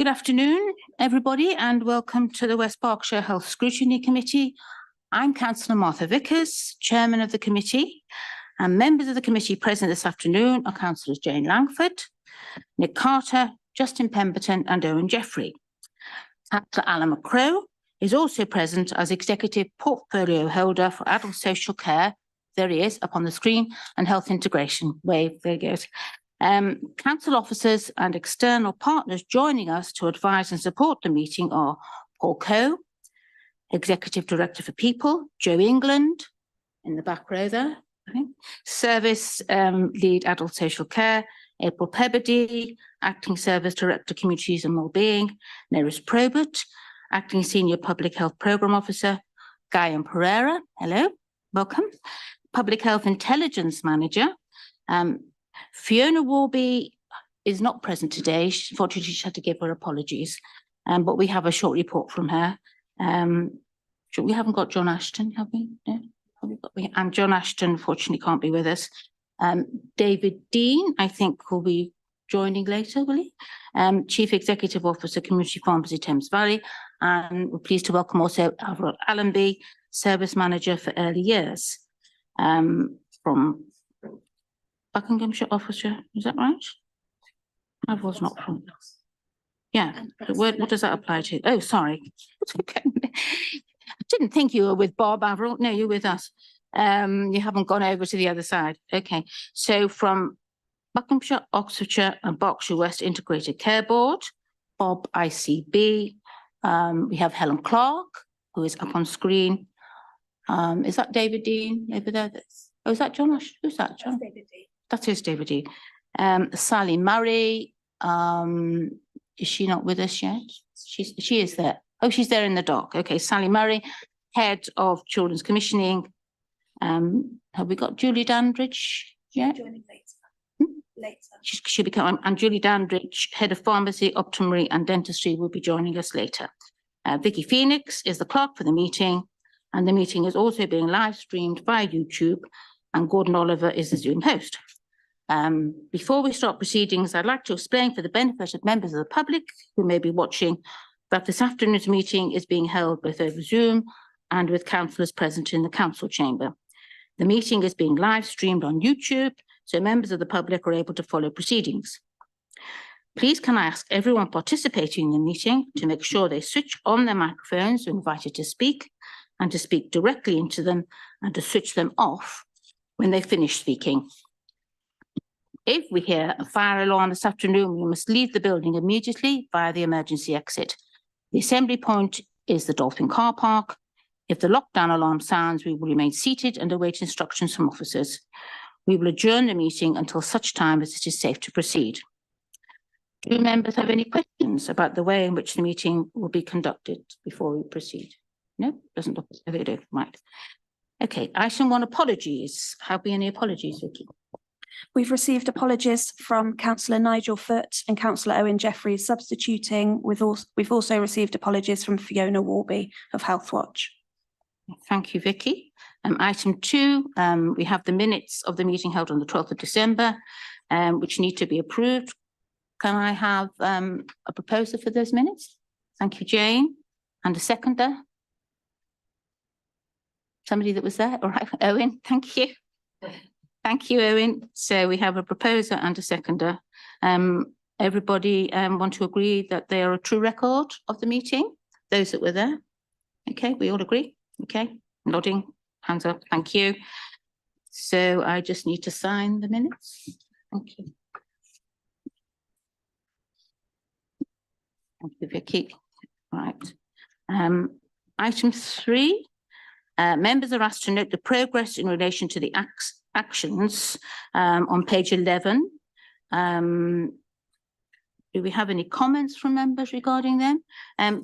Good afternoon, everybody, and welcome to the West Berkshire Health Scrutiny Committee. I'm Councillor Martha Vickers, Chairman of the committee, and members of the committee present this afternoon are Councillors Jane Langford, Nick Carter, Justin Pemberton and Owen Jeffrey. Councillor Alan McCrow is also present as Executive Portfolio Holder for Adult Social Care. There he is up on the screen, and Health Integration. Wave, there he goes. Council officers and external partners joining us to advise and support the meeting are Paul Coe, Executive Director for People, Joe England, in the back row there, I think, Service Lead Adult Social Care, April Pebbody, Acting Service Director Communities and Wellbeing, Neris Probert, Acting Senior Public Health Programme Officer, Guyon Pereira, hello, welcome, Public Health Intelligence Manager, Fiona Warby is not present today. Unfortunately, she had to give her apologies, but we have a short report from her. We haven't got John Ashton, have we? No, and John Ashton, unfortunately, can't be with us. David Dean, I think, will be joining later, will he? Chief Executive Officer, Community Pharmacy, Thames Valley, and we're pleased to welcome also Avril Allenby, Service Manager for Early Years, from Buckinghamshire, Officer, is that right? I was not from. Yeah, what does that apply to? Oh, sorry. Okay. I didn't think you were with Bob Avril. No, you're with us. You haven't gone over to the other side. Okay, so from Buckinghamshire, Oxfordshire and Berkshire West Integrated Care Board, Bob ICB. We have Helen Clark, who is up on screen. Is that David Dean over there? Oh, is that John? Who's that, John? That's David Dean. That is David Dean. Sally Murray, is she not with us yet? She is there. Oh, she's there in the dock. Okay, Sally Murray, Head of Children's Commissioning. Have we got Julie Dandridge yet? Joining later. Later. She'll be coming. And Julie Dandridge, Head of Pharmacy, Optometry and Dentistry, will be joining us later. Vicky Phoenix is the clerk for the meeting, and the meeting is also being live streamed via YouTube, and Gordon Oliver is the Zoom host. Before we start proceedings, I'd like to explain for the benefit of members of the public who may be watching that this afternoon's meeting is being held both over Zoom and with councillors present in the council chamber. The meeting is being live streamed on YouTube, so members of the public are able to follow proceedings. Please can I ask everyone participating in the meeting to make sure they switch on their microphones when invited to speak, and to speak directly into them, and to switch them off when they finish speaking. If we hear a fire alarm this afternoon, we must leave the building immediately via the emergency exit. The assembly point is the Dolphin Car Park. If the lockdown alarm sounds, we will remain seated and await instructions from officers. We will adjourn the meeting until such time as it is safe to proceed. Do members have any questions about the way in which the meeting will be conducted before we proceed? No, doesn't look as they do. Right. Okay, item 1, apologies. Have we any apologies, Vicky? We've received apologies from Councillor Nigel Foot and Councillor Owen Jeffrey substituting. We've also received apologies from Fiona Warby of Health Watch. Thank you, Vicky. Item 2, we have the minutes of the meeting held on the 12th of December, which need to be approved. Can I have a proposer for those minutes? Thank you, Jane. And a seconder? Somebody that was there? All right, Owen, thank you. Thank you, Owen. So we have a proposer and a seconder. Everybody want to agree that they are a true record of the meeting? Those that were there? Okay, we all agree? Okay, nodding, hands up, thank you. So I just need to sign the minutes. Thank you. Thank you, Vicky. Right. Item 3, members are asked to note the progress in relation to the actions on page 11. Do we have any comments from members regarding them?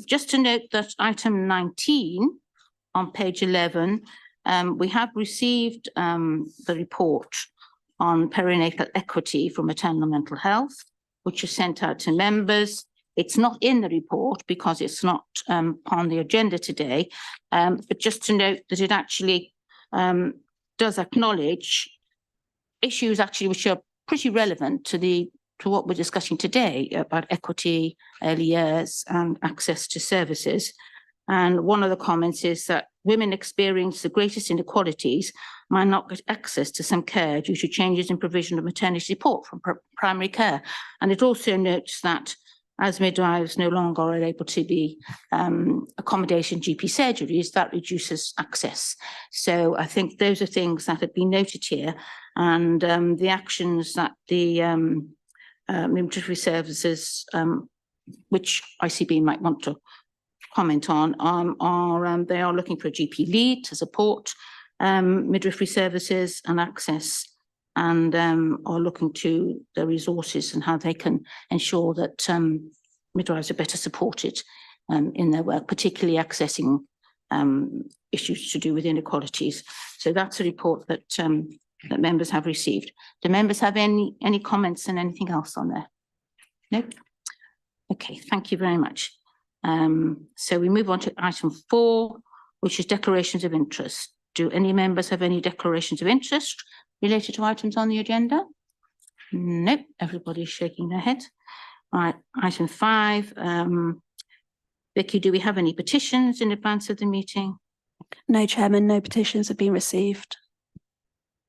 Just to note that item 19 on page 11, we have received the report on perinatal equity for maternal mental health, which is sent out to members. It's not in the report because it's not on the agenda today, but just to note that it actually does acknowledge issues actually which are pretty relevant to the to what we're discussing today about equity, early years and access to services. And one of the comments is that women experience the greatest inequalities might not get access to some care due to changes in provision of maternity support from primary care. And it also notes that as midwives no longer are able to be accommodating GP surgeries, that reduces access. So I think those are things that have been noted here, and the actions that the midwifery services, which ICB might want to comment on, they are looking for a GP lead to support midwifery services and access, and are looking to the resources and how they can ensure that midwives are better supported in their work, particularly accessing issues to do with inequalities. So that's a report that that members have received. Do members have any comments and anything else on there? No? Okay, thank you very much. So we move on to item 4, which is declarations of interest. Do any members have any declarations of interest related to items on the agenda? Nope, everybody's shaking their head. Right, item 5. Vicky, do we have any petitions in advance of the meeting? No, Chairman, no petitions have been received.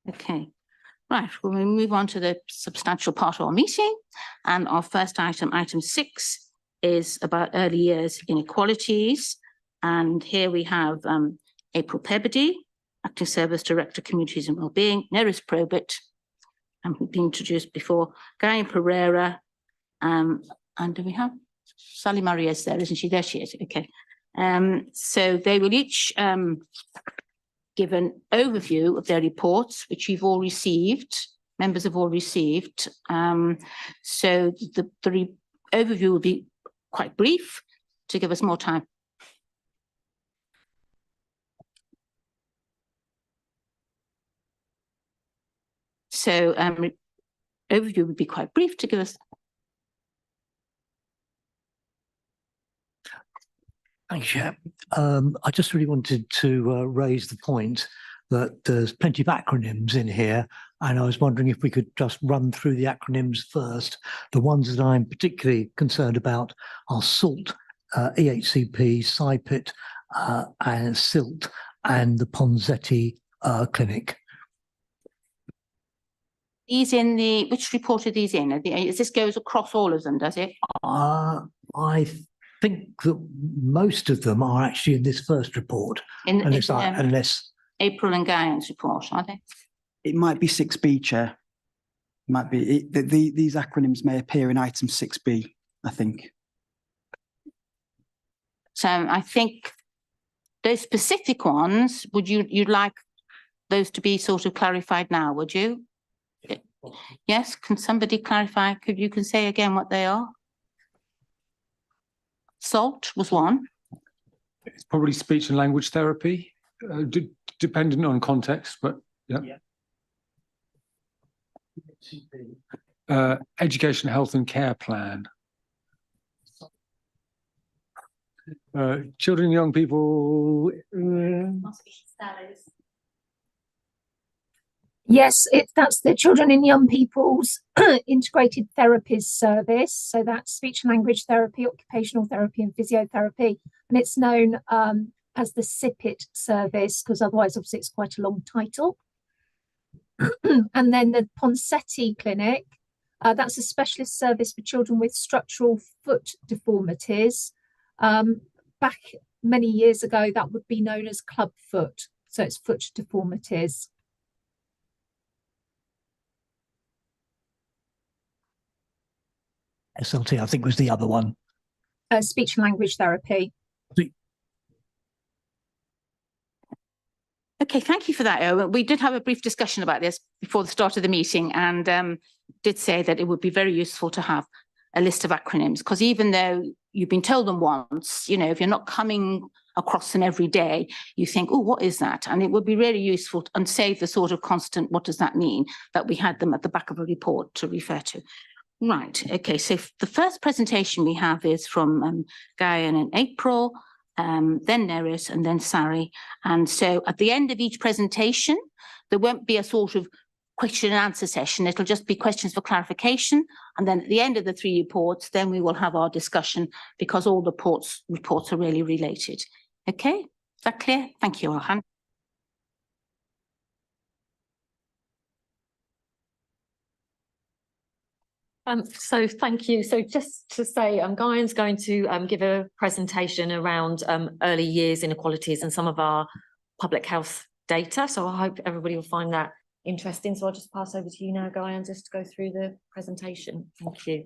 Okay, right, well, we move on to the substantial part of our meeting. And our first item, item 6, is about early years inequalities. And here we have April Pebbody, Acting Service Director, Communities and Wellbeing, Neris Probit, who've been introduced before, Guy Pereira, and do we have Sally Maria's there, isn't she? There she is, okay. So they will each give an overview of their reports, which you've all received, members have all received. So the overview will be quite brief to give us more time. So overview would be quite brief to give us. Thanks, Chair. I just really wanted to raise the point that there's plenty of acronyms in here, and I was wondering if we could just run through the acronyms first. The ones that I'm particularly concerned about are SALT, EHCP, SIPIT, and SILT, and the Ponzetti Clinic. These in the, which report are these in? This goes across all of them, does it? I think that most of them are actually in this first report, unless April and Guy's report, are they? It might be 6B, Chair. Might be. These acronyms may appear in item 6B, I think. So I think those specific ones, you'd like those to be sort of clarified now, would you? Yes, can somebody clarify? You can say again what they are? SALT was one. It's probably speech and language therapy, dependent on context, but yeah. Education, health and care plan. Children and young people. Yes, that's the Children and Young People's Integrated Therapies Service. So that's speech and language therapy, occupational therapy and physiotherapy. And it's known as the SIPIT service, because otherwise obviously it's quite a long title. And then the Ponzetti Clinic, that's a specialist service for children with structural foot deformities. Back many years ago, that would be known as club foot. So it's foot deformities. SLT, I think, was the other one. Speech and language therapy. Okay, thank you for that. We did have a brief discussion about this before the start of the meeting, and did say that it would be very useful to have a list of acronyms, because even though you've been told them once, you know, if you're not coming across them every day, you think, oh, what is that? And it would be really useful and save the sort of constant, what does that mean, that we had them at the back of a report to refer to. Right, okay, so the first presentation we have is from Guyan and April, then Neris and then Sari. And so at the end of each presentation, there won't be a sort of question and answer session. It'll just be questions for clarification. And then at the end of the 3 reports, then we will have our discussion because all the reports are really related. Okay, is that clear? Thank you, Orhan. So thank you. So just to say, Guyan's going to give a presentation around early years inequalities and some of our public health data. So I hope everybody will find that interesting. So I'll just pass over to you now, Guyan, just to go through the presentation. Thank you.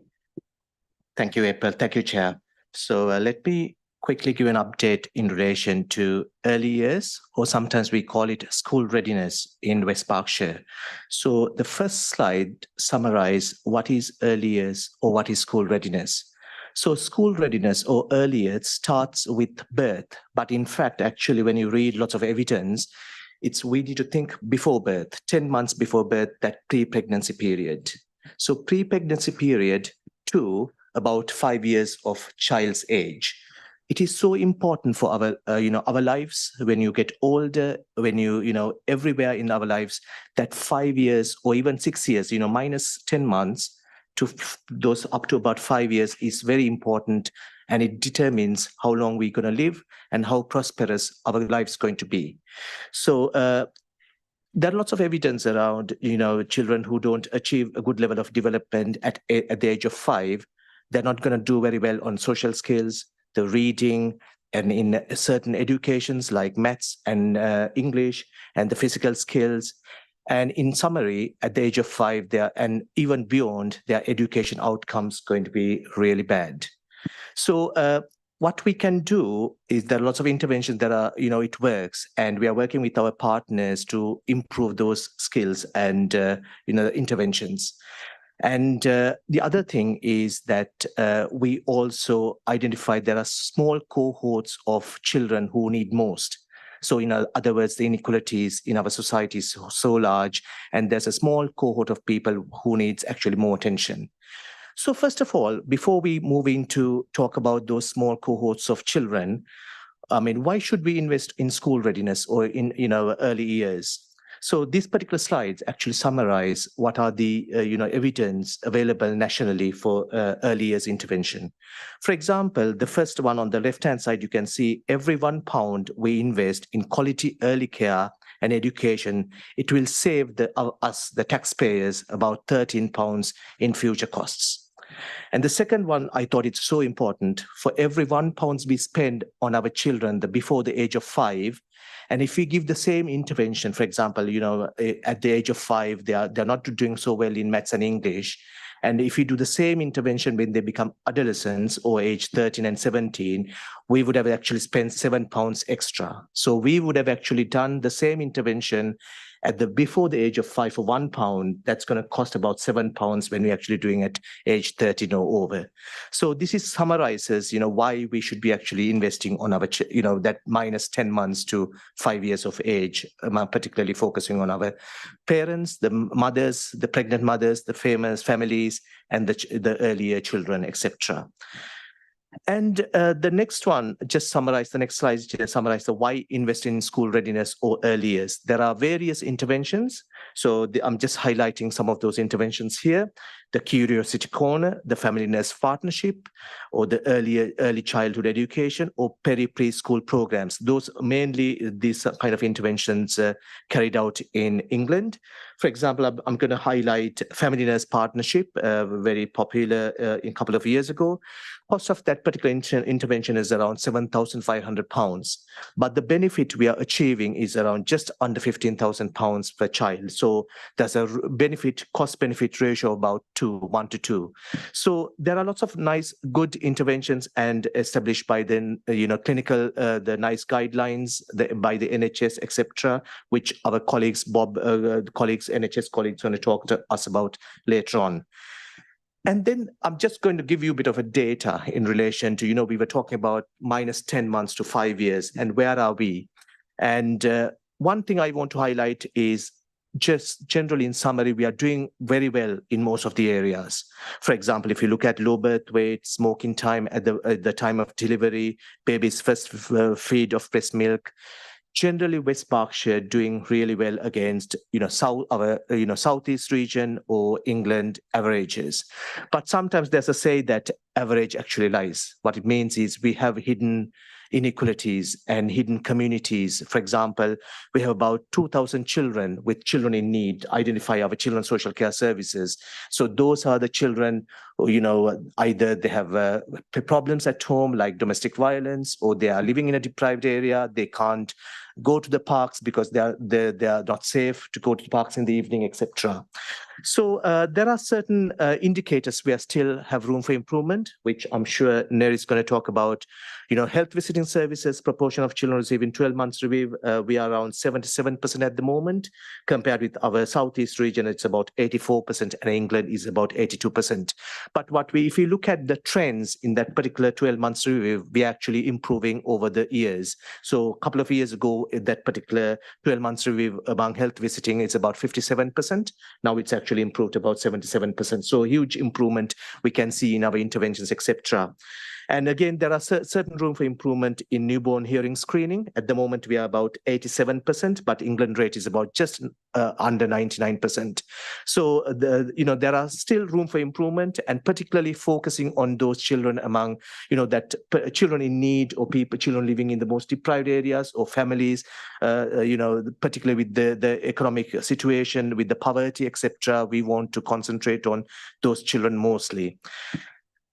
Thank you, April. Thank you, Chair. So let me quickly give an update in relation to early years, or sometimes we call it school readiness in West Berkshire. So the first slide summarizes what is early years or what is school readiness. So school readiness or early years starts with birth, but in fact, actually, when you read lots of evidence, we need to think before birth, 10 months before birth, that pre-pregnancy period. So pre-pregnancy period to about 5 years of child's age. It is so important for our, our lives. When you get older, when everywhere in our lives, that 5 years or even 6 years, minus 10 months to those up to about 5 years is very important. And it determines how long we're going to live and how prosperous our life's going to be. So there are lots of evidence around, children who don't achieve a good level of development at the age of 5. They're not going to do very well on social skills, the reading, and in certain educations like maths and English, and the physical skills. And in summary, at the age of 5, and even beyond, their education outcomes going to be really bad. So what we can do is there are lots of interventions that are, it works, and we are working with our partners to improve those skills and, interventions. And the other thing is that we also identified there are small cohorts of children who need most. So in other words, the inequalities in our society is so large, and there's a small cohort of people who needs actually more attention. So first of all, before we move into talk about those small cohorts of children, why should we invest in school readiness or in early years? So these particular slides actually summarize what are the evidence available nationally for early years intervention. For example, the first one on the left-hand side, you can see every £1 we invest in quality early care and education, it will save us, the taxpayers, about £13 in future costs. And the second one, I thought it's so important. For every £1 we spend on our children before the age of 5, and if we give the same intervention, for example, at the age of 5, they're not doing so well in maths and English. And if we do the same intervention when they become adolescents or age 13 and 17, we would have actually spent £7 extra. So we would have actually done the same intervention before the age of 5 for £1. That's going to cost about £7 when we're actually doing it age 13 or over. So this is summarizes, why we should be actually investing on our, that minus 10 months to 5 years of age, particularly focusing on our parents, the mothers, the pregnant mothers, the families, and the earlier children, etc. And the next one, just summarize the next slide, just summarize the why invest in school readiness or early years. There are various interventions. So I'm just highlighting some of those interventions here. The Curiosity Corner, the Family Nurse Partnership, or the early childhood education, or preschool programs. Those mainly these kind of interventions carried out in England. For example, I'm going to highlight Family Nurse Partnership, very popular a couple of years ago. Cost of that particular intervention is around £7,500, but the benefit we are achieving is around just under £15,000 per child. So there's a cost-benefit ratio of about 1 to 2. So there are lots of nice, good interventions and established by the clinical, the nice guidelines by the NHS, etc., which our colleagues, NHS colleagues, going to talk to us about later on. And then I'm just going to give you a bit of a data in relation to, we were talking about minus 10 months to 5 years, and where are we? And one thing I want to highlight is just generally in summary, we are doing very well in most of the areas. For example, if you look at low birth weight, smoking time at the time of delivery, baby's first feed of breast milk, generally West Berkshire doing really well against, Southeast region or England averages. But sometimes there's a say that average actually lies. What it means is we have hidden inequalities and hidden communities. For example, we have about 2,000 children with children in need, identify our children's social care services. So those are the children who, either they have problems at home like domestic violence, or they are living in a deprived area. They can't go to the parks because they are not safe to go to the parks in the evening, etc. So there are certain indicators where still have room for improvement, which I'm sure Neri is going to talk about. Health visiting services, proportion of children receiving 12 months review, we are around 77% at the moment. Compared with our Southeast region, it's about 84%, and England is about 82%. But if you look at the trends in that particular 12 months review, we are actually improving over the years. So a couple of years ago, that particular 12 months review among health visiting, it's about 57%. Now it's actually improved about 77%. So huge improvement we can see in our interventions, etc. And again, there are certain room for improvement in newborn hearing screening. At the moment, we are about 87%, but England rate is about just under 99%. So there are still room for improvement, and particularly focusing on those children among, children in need, or children living in the most deprived areas, or families, particularly with the economic situation, with the poverty, etc. We want to concentrate on those children mostly.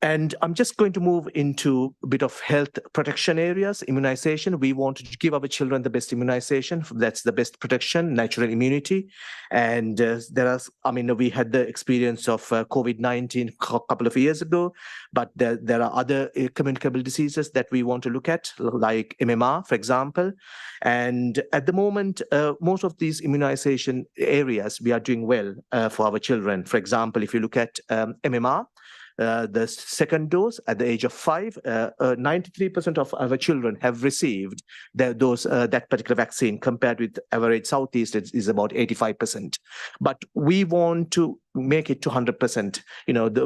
And I'm just going to move into a bit of health protection areas, immunization. We want to give our children the best immunization. That's the best protection, natural immunity. And we had the experience of COVID-19 a couple of years ago, but there are other communicable diseases that we want to look at, like MMR, for example. And at the moment, most of these immunization areas, we are doing well for our children. For example, if you look at MMR, the second dose at the age of 5, 93% of our children have received that particular vaccine, compared with average Southeast is about 85%. But we want to make it to 100%.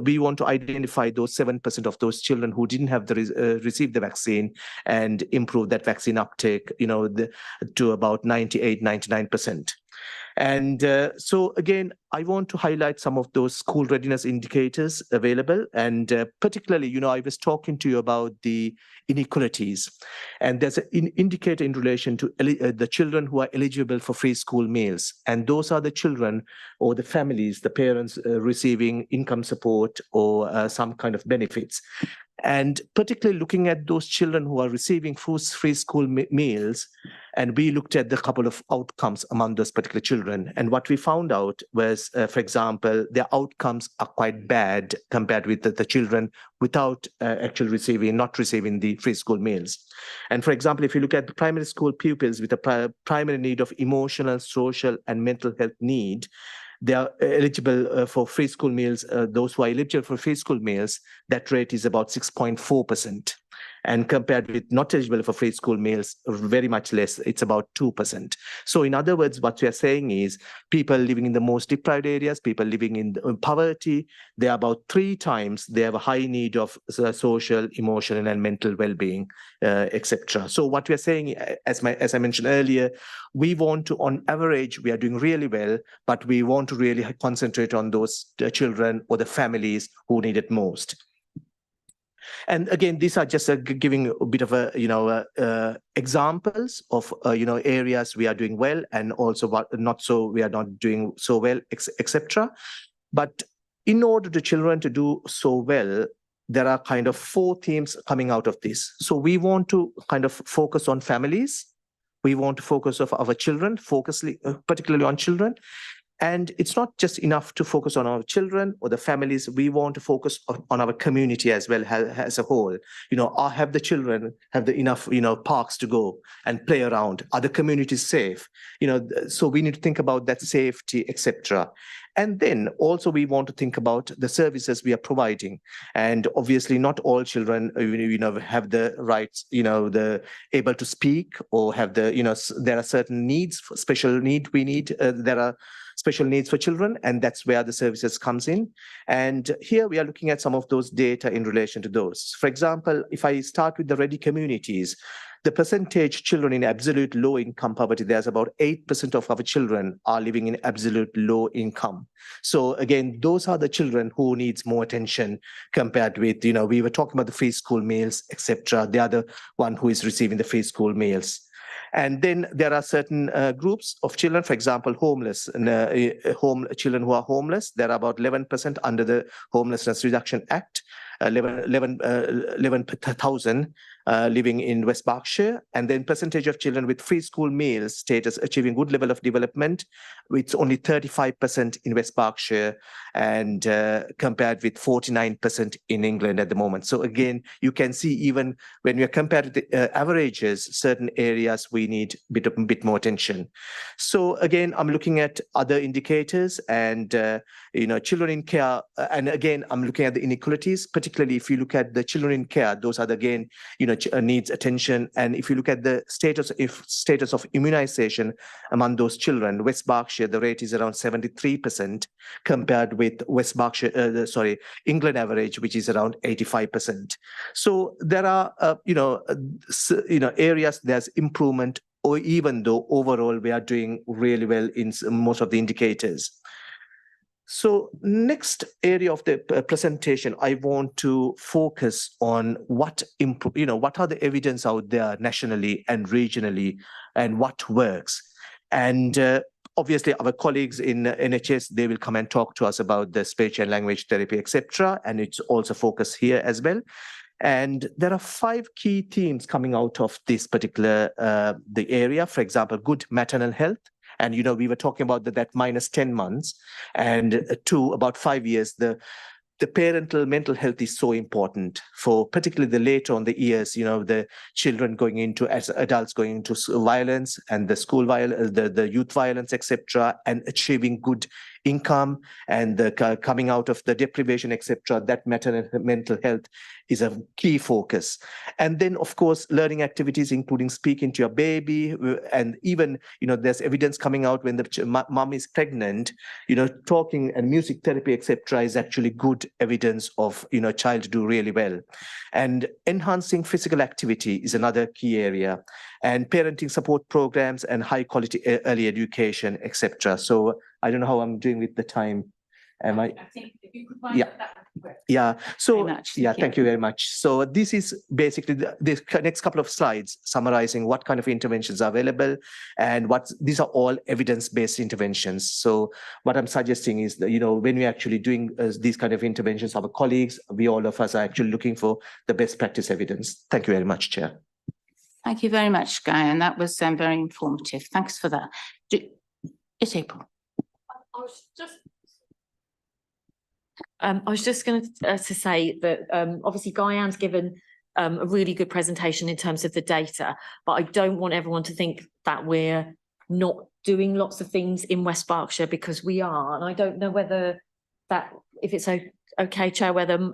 We want to identify those 7% of those children who didn't have received the vaccine, and improve that vaccine uptake, to about 98, 99%. And so again, I want to highlight some of those school readiness indicators available. And particularly, I was talking to you about the inequalities. And there's an indicator in relation to the children who are eligible for free school meals. And those are the children or the families, the parents receiving income support or some kind of benefits. And particularly looking at those children who are receiving free school meals, and we looked at the couple of outcomes among those particular children. And what we found out was, for example, their outcomes are quite bad compared with the children without actually not receiving the free school meals. And for example, if you look at the primary school pupils with a primary need of emotional, social, and mental health need, they are eligible for free school meals. Those who are eligible for free school meals, that rate is about 6.4%. And compared with not eligible for free school meals, very much less, it's about 2%. So in other words, what we are saying is people living in the most deprived areas, people living in poverty, they are about 3 times, they have a high need of social, emotional, and mental well-being, etc. So what we are saying, as I mentioned earlier, we want to, on average, we are doing really well, but we want to really concentrate on those children or the families who need it most. And again, these are just giving a bit of examples of areas we are doing well, and also what we are not doing so well, etc. But in order to children to do so well, there are kind of 4 themes coming out of this. So we want to kind of focus on families. We want to focus on our children, particularly on children. And it's not just enough to focus on our children or the families. We want to focus on our community as well as a whole. Have the children have the enough, parks to go and play around? Are the communities safe? So we need to think about that safety, etc. And then also we want to think about the services we are providing. And obviously not all children, have the rights, the able to speak or have the, there are certain needs, special need we need. There are special needs for children, and that's where the services comes in. And here we are looking at some of those data in relation to those. For example, if I start with the ready communities, the percentage children in absolute low income poverty, there's about 8% of our children are living in absolute low income. So again, those are the children who needs more attention compared with, we were talking about the free school meals, etc. They are the one who is receiving the free school meals. And then there are certain groups of children, for example, homeless, children who are homeless. There are about 11% under the Homelessness Reduction Act, 11,000 living in West Berkshire. And then percentage of children with free school meals status achieving good level of development, with only 35% in West Berkshire and compared with 49% in England at the moment. So again, you can see even when we are compared with the averages, certain areas we need a bit more attention. So again, I'm looking at other indicators and, children in care. And again, I'm looking at the inequalities, particularly if you look at the children in care, those are the, again, needs attention. And if you look at the status of immunization among those children, West Berkshire, the rate is around 73% compared with West Berkshire, England average, which is around 85%. So there are, areas there's improvement, or even though overall we are doing really well in most of the indicators. So next area of the presentation, I want to focus on what are the evidence out there nationally and regionally, and what works. And obviously, our colleagues in NHS, they will come and talk to us about the speech and language therapy, etc. And it's also focused here as well. And there are 5 key themes coming out of this particular the area. For example, good maternal health. And, we were talking about that minus 10 months, and to about 5 years, the parental mental health is so important for particularly the later on the years, the children going into, as adults going into violence and the school violence, the youth violence, etc., and achieving good income and the coming out of the deprivation, etc. That mental health is a key focus. And then, of course, learning activities, including speaking to your baby, and even, there's evidence coming out when the mom is pregnant, talking and music therapy, etc., is actually good evidence of, child do really well. And enhancing physical activity is another key area, and parenting support programs and high quality early education, etc. So I don't know how I'm doing with the time. Am I? think if you could wind Yeah. up, that would be great. Yeah. So Very much. yeah, Thank you. thank you very much. So this is basically the next couple of slides summarizing what kind of interventions are available, and these are all evidence-based interventions. So what I'm suggesting is that, when we're actually doing these kind of interventions, our colleagues, all of us are actually looking for the best practice evidence. Thank you very much, Chair. Thank you very much, Guy, and that was very informative. Thanks for that. It's April. I was just going to say that obviously Guyan's given a really good presentation in terms of the data, but I don't want everyone to think that we're not doing lots of things in West Berkshire, because we are. And I don't know whether if it's okay, Chair, whether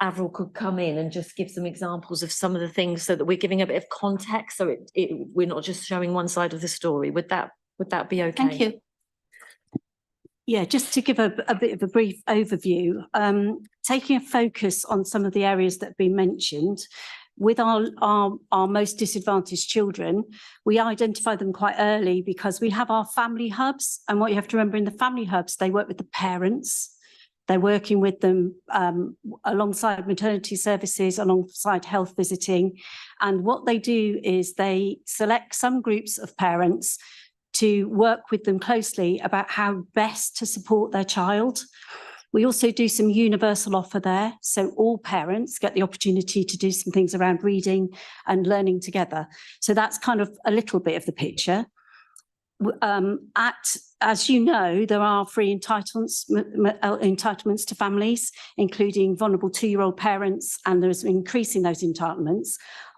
Avril could come in and just give some examples of some of the things so that we're giving a bit of context, so we're not just showing one side of the story. Would that be okay? Thank you. Yeah, just to give a bit of a brief overview, taking a focus on some of the areas that have been mentioned, with our most disadvantaged children, we identify them quite early because we have our family hubs. And what you have to remember, in the family hubs, they work with the parents. They're working with them alongside maternity services, alongside health visiting. And what they do is they select some groups of parents to work with them closely about how best to support their child. We also do some universal offer there, so all parents get the opportunity to do some things around reading and learning together. So that's kind of a little bit of the picture. As you know, there are free entitlements to families, including vulnerable 2-year-old parents, and there's increasing those entitlements.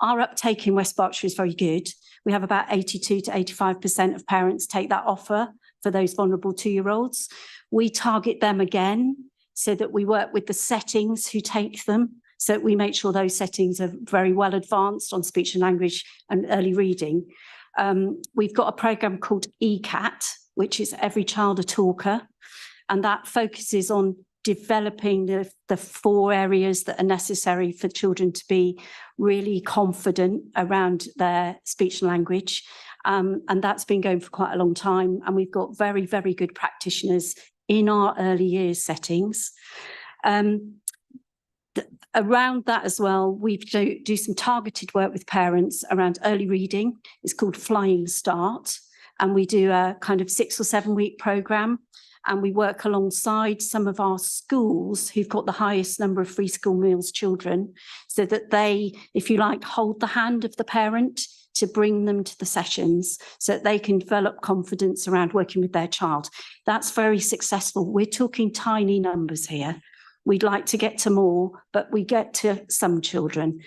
Our uptake in West Berkshire is very good. We have about 82 to 85% of parents take that offer for those vulnerable 2-year-olds. We target them again so that we work with the settings who take them, so that we make sure those settings are very well advanced on speech and language and early reading. We've got a programme called ECAT, which is Every Child a Talker, and that focuses on developing the 4 areas that are necessary for children to be really confident around their speech and language. And that's been going for quite a long time. And we've got very, very good practitioners in our early years settings. Around that as well, we do some targeted work with parents around early reading. It's called Flying Start. And we do a kind of 6 or 7 week programme. And we work alongside some of our schools who've got the highest number of free school meals children, so that they, if you like, hold the hand of the parent to bring them to the sessions so that they can develop confidence around working with their child. That's very successful. We're talking tiny numbers here. We'd like to get to more, but we get to some children.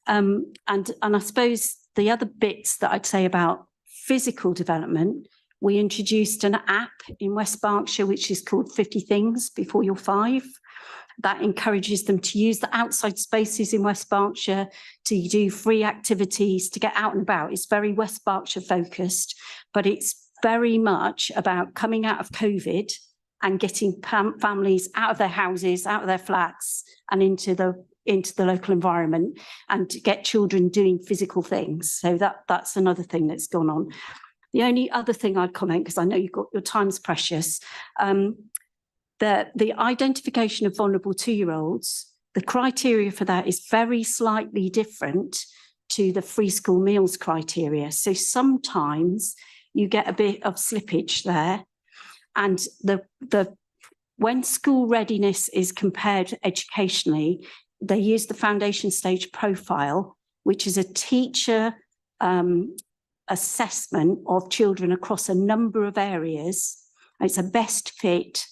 And I suppose the other bits that I'd say about physical development, we introduced an app in West Berkshire, which is called 50 Things Before You're 5. That encourages them to use the outside spaces in West Berkshire to do free activities, to get out and about. It's very West Berkshire focused, but it's very much about coming out of COVID and getting families out of their houses, out of their flats and into the local environment, and to get children doing physical things. So that's another thing that's gone on. The only other thing I'd comment, because I know you've got your time's precious, the identification of vulnerable 2-year-olds, the criteria for that is very slightly different to the free school meals criteria. So sometimes you get a bit of slippage there. And when school readiness is compared educationally, they use the foundation stage profile, which is a teacher assessment of children across a number of areas. It's a best fit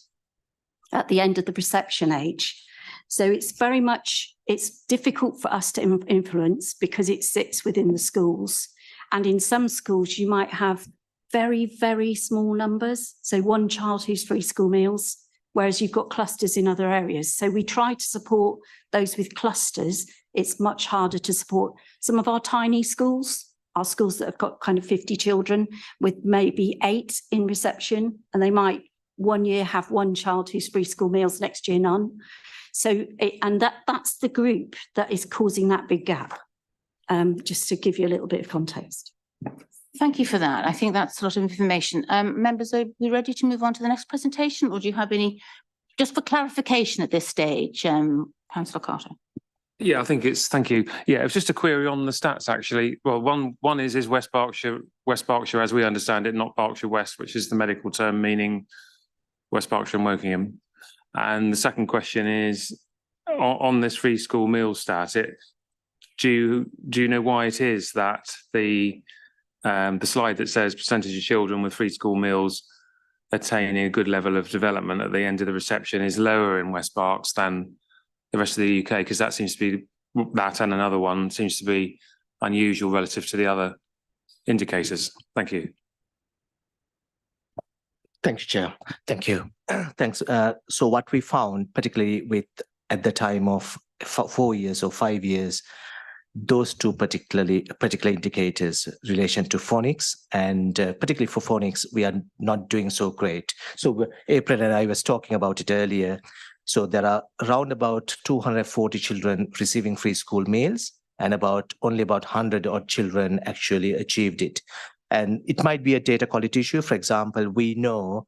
at the end of the reception age. So it's very much, it's difficult for us to influence because it sits within the schools. And in some schools, you might have very, very small numbers. So 1 child who's free school meals, whereas you've got clusters in other areas. So we try to support those with clusters. It's much harder to support some of our tiny schools, our schools that have got kind of 50 children with maybe 8 in reception, and they might one year have 1 child who's free school meals, next year none. So, that's the group that is causing that big gap, just to give you a little bit of context. Thank you for that. I think that's a lot of information. Members, are we ready to move on to the next presentation, or do you have any, just for clarification at this stage, Councillor Carter? Yeah, I think it's, thank you. Yeah, it was just a query on the stats, actually. Well, one is West Berkshire as we understand it, not Berkshire West, which is the medical term meaning West Berkshire and Wokingham. And the second question is on this free school meal stat. Do you know why it is that the slide that says percentage of children with free school meals attaining a good level of development at the end of the reception is lower in West Berks than the rest of the UK? Because that seems to be, that and another one seems to be unusual relative to the other indicators. Thank you. Thanks, Chair. Thank you. Thanks. So what we found, particularly with at the time of 4 years or 5 years, those two particular indicators relation to phonics, and particularly for phonics, we are not doing so great. So April and I was talking about it earlier. So there are around about 240 children receiving free school meals, and only about 100 odd children actually achieved it. And it might be a data quality issue. For example, we know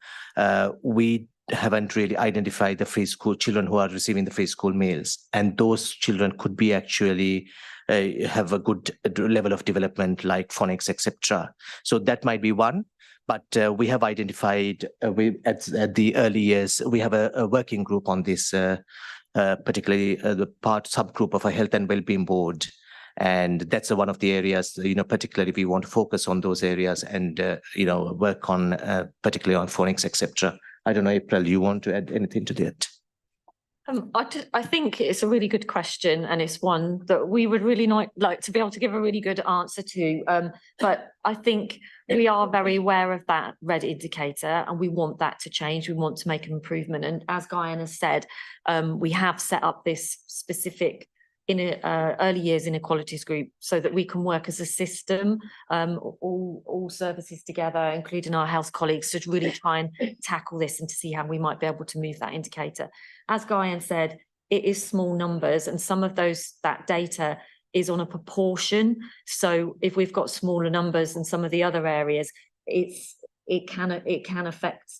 we haven't really identified the free school children who are receiving the free school meals, and those children could be actually have a good level of development like phonics, etc. So that might be one. But we have identified at the early years, we have a working group on this, particularly the subgroup of a health and wellbeing board. And that's one of the areas, particularly we want to focus on those areas and, work on particularly on phonics, etc. I don't know, April, you want to add anything to that? I think it's a really good question, and it's one that we would really like to be able to give a really good answer to. But I think we are very aware of that red indicator, and we want that to change. We want to make an improvement. And as Guyan has said, we have set up this specific early years inequalities group so that we can work as a system, all services together, including our health colleagues, to really try and tackle this and to see how we might be able to move that indicator. As Guyan said, it is small numbers, and some of that data is on a proportion. So if we've got smaller numbers than some of the other areas, it can affect.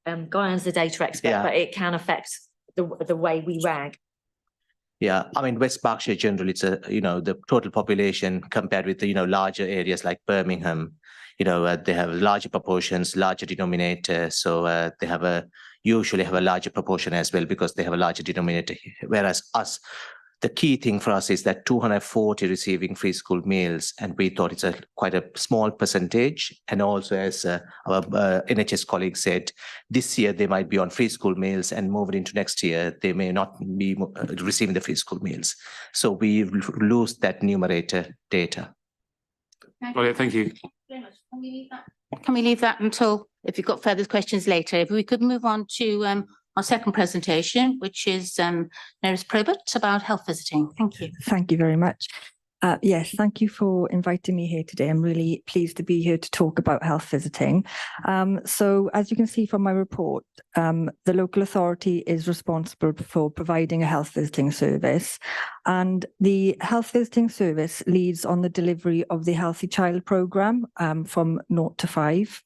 Guyan's the data expert, but it can affect the way we rag. Yeah, I mean, West Berkshire generally, it's the total population compared with the, larger areas like Birmingham, they have larger proportions, larger denominator. So they usually have a larger proportion as well because they have a larger denominator. Whereas us, the key thing for us is that 240 receiving free school meals, and we thought it's quite a small percentage. And also, as our NHS colleague said, this year they might be on free school meals, and moving into next year, they may not be receiving the free school meals. So we lose that numerator data. Brilliant, thank you. Can we leave that until, if you've got further questions later? If we could move on to our second presentation, which is Nurse Probert about health visiting. Thank you. Thank you very much. Yes, thank you for inviting me here today. I'm really pleased to be here to talk about health visiting. So as you can see from my report, the local authority is responsible for providing a health visiting service, and the health visiting service leads on the delivery of the Healthy Child programme from 0 to 5.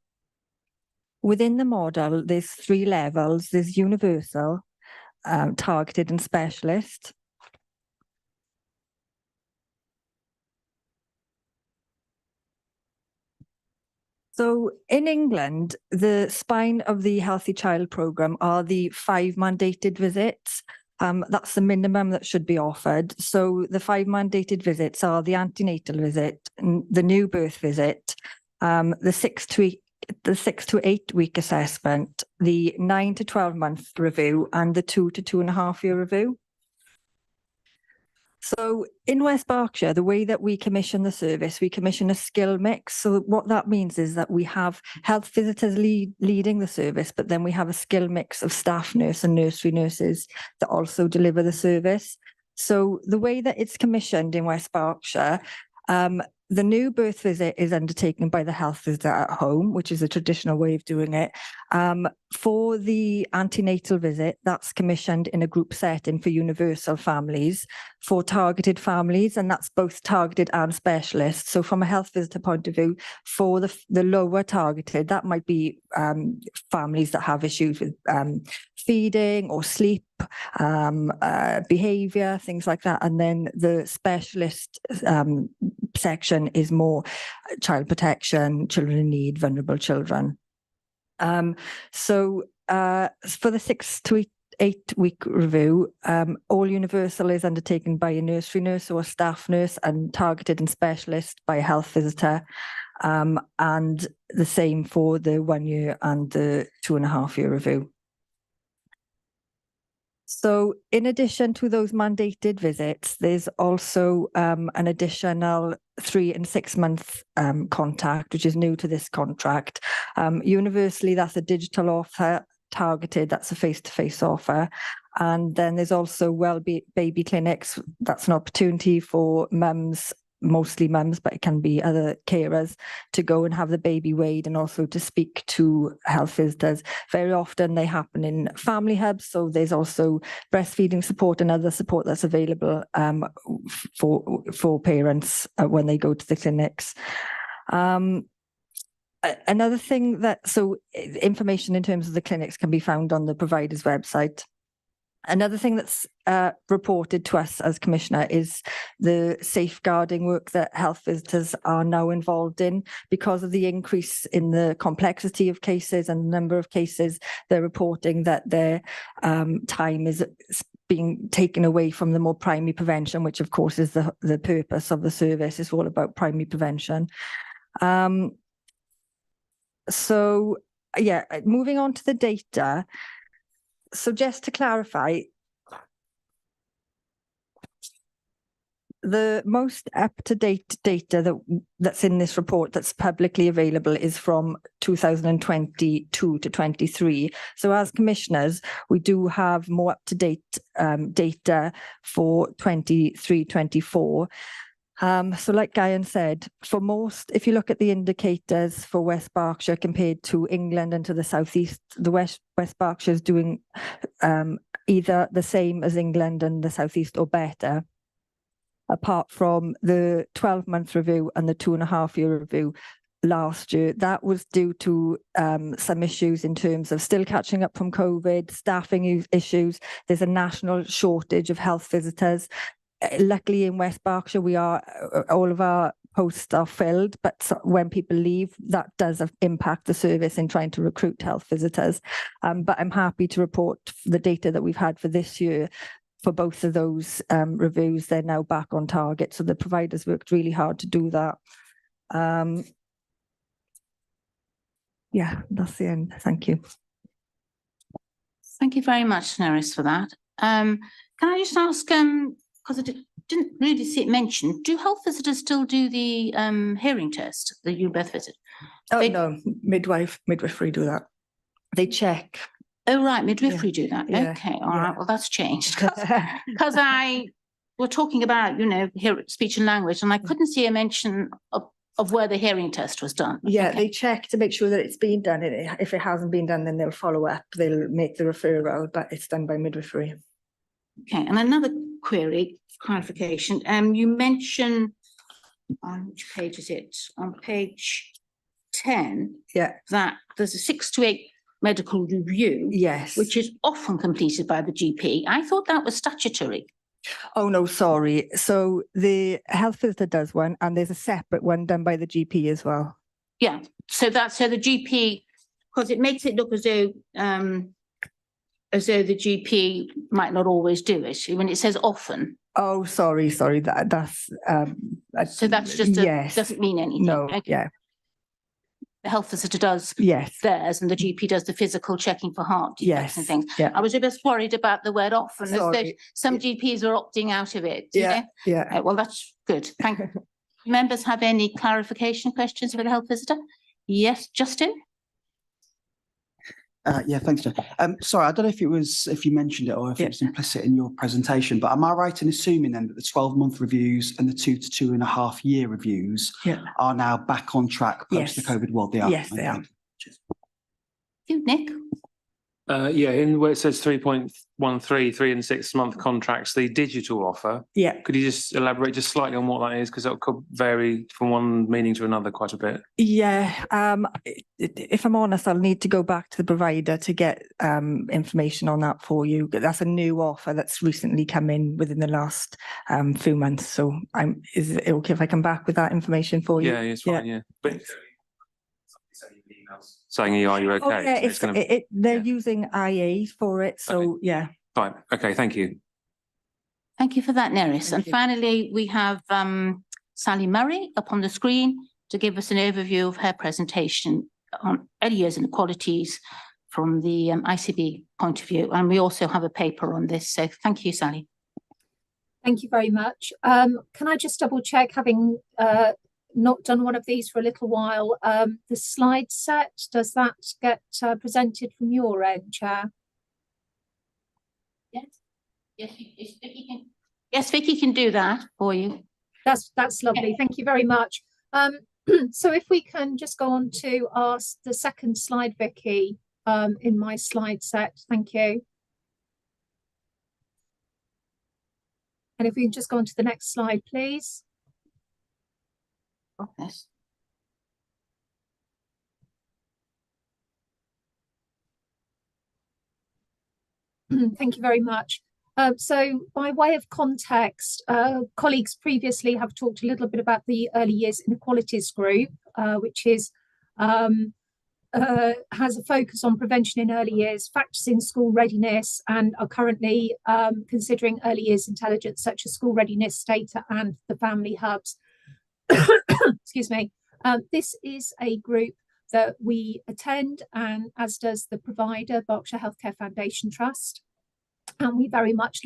Within the model, there's 3 levels. There's universal, targeted and specialist. So in England, the spine of the Healthy Child programme are the 5 mandated visits. That's the minimum that should be offered. So the 5 mandated visits are the antenatal visit, the new birth visit, the 6 to 8 week assessment, the 9 to 12 month review, and the 2 to 2.5 year review. So in West Berkshire, the way that we commission the service, we commission a skill mix. So what that means is that we have health visitors leading the service, but then we have a skill mix of staff nurse and nursery nurses that also deliver the service. So the way that it's commissioned in West Berkshire, the new birth visit is undertaken by the health visitor at home, which is a traditional way of doing it. For the antenatal visit, that's commissioned in a group setting for universal families, for targeted families, and that's both targeted and specialist. So from a health visitor point of view, for the lower targeted, that might be families that have issues with feeding or sleep, behaviour, things like that. And then the specialist section is more child protection, children in need, vulnerable children. So for the 6 to 8 week review, all universal is undertaken by a nursery nurse or a staff nurse, and targeted and specialist by a health visitor. And the same for the 1 year and the 2.5 year review. So in addition to those mandated visits, there's also an additional 3 and 6 month contact, which is new to this contract. Universally, that's a digital offer. Targeted, that's a face-to-face offer. And then there's also baby clinics. That's an opportunity for mums, mostly mums, but it can be other carers, to go and have the baby weighed and also to speak to health visitors. Very often they happen in family hubs, so there's also breastfeeding support and other support that's available for parents when they go to the clinics. Another thing so information in terms of the clinics can be found on the provider's website. Another thing that's reported to us as Commissioner is the safeguarding work that health visitors are now involved in. Because of the increase in the complexity of cases and the number of cases, they're reporting that their time is being taken away from the more primary prevention, which of course is the purpose of the service. It's all about primary prevention. So yeah, moving on to the data. So just to clarify, The most up-to-date data that's in this report that's publicly available is from 2022 to 23. So as commissioners, we do have more up-to-date data for 23-24. So like Guyan said, for most, if you look at the indicators for West Berkshire compared to England and to the southeast, the West Berkshire is doing either the same as England and the southeast or better, apart from the 12-month review and the 2.5-year review last year. That was due to some issues in terms of still catching up from COVID, staffing issues. There's a national shortage of health visitors. Luckily in West Berkshire, all of our posts are filled, but when people leave, that does impact the service in trying to recruit health visitors. But I'm happy to report the data that we've had for this year. For both of those reviews, they're now back on target. So the providers worked really hard to do that. Yeah, that's the end. Thank you. Thank you very much, Nerys, for that. Can I just ask, because I didn't really see it mentioned, do health visitors still do the hearing test that you both visit? Oh, no, midwifery do that. They check. Oh, right, midwifery do that. Yeah, Okay, all right, well, that's changed. Because we're talking about, speech and language, and I couldn't see a mention of where the hearing test was done. Yeah, Okay. they check to make sure that it's been done. If it hasn't been done, then they'll follow up. They'll make the referral, but it's done by midwifery. Okay, and another query, clarification. You mentioned, on which page is it? On page 10. Yeah. That there's a 6 to 8 medical review. Yes. Which is often completed by the GP. I thought that was statutory. Oh, no, sorry. So the health visitor does one, and there's a separate one done by the GP as well. Yeah, so the GP, because it makes it look as though the GP might not always do it when it says often. Oh, sorry. That's so that's just doesn't mean anything. No, okay. Yeah. The health visitor does theirs, and the GP does the physical checking for heart defects and things. Yeah. I was a bit worried about the word often, as though some GPs are opting out of it. Yeah. Well, that's good. Thank you. Members have any clarification questions for the health visitor? Yes, Justin? Yeah, thanks, Jen. Sorry, I don't know if you mentioned it or if it was implicit in your presentation, but am I right in assuming then that the 12-month reviews and the 2 to 2.5 year reviews are now back on track post the COVID world? They are. Yes, they are. You, Nick? Yeah, in where it says 3.13, 3 and 6 month contracts, the digital offer. Yeah. Could you just elaborate just slightly on what that is? Because that could vary from one meaning to another quite a bit. Yeah. If I'm honest, I'll need to go back to the provider to get information on that for you. That's a new offer that's recently come in within the last few months. So is it okay if I come back with that information for you? Yeah, it's fine. Yeah. But saying, are you okay? Oh, yeah, they're using IA for it. So, yeah. Fine. Okay, thank you. Thank you for that, Nerys. And finally, we have Sally Murray up on the screen to give us an overview of her presentation on early years inequalities from the ICB point of view. And we also have a paper on this. So thank you, Sally. Thank you very much. Can I just double check, having not done one of these for a little while, the slide set, does that get presented from your end, Chair? Yes, Vicky can do that for you. That's lovely. Thank you very much. So if we can just go on to the second slide, Vicky, in my slide set. Thank you. And if we can just go on to the next slide, please. Yes. Thank you very much. So by way of context, colleagues previously have talked a little bit about the Early Years Inequalities Group, which is has a focus on prevention in early years, factors in school readiness, and are currently considering early years intelligence such as school readiness data and the family hubs. Excuse me. This is a group that we attend, and as does the provider, Berkshire Healthcare Foundation Trust. And we very much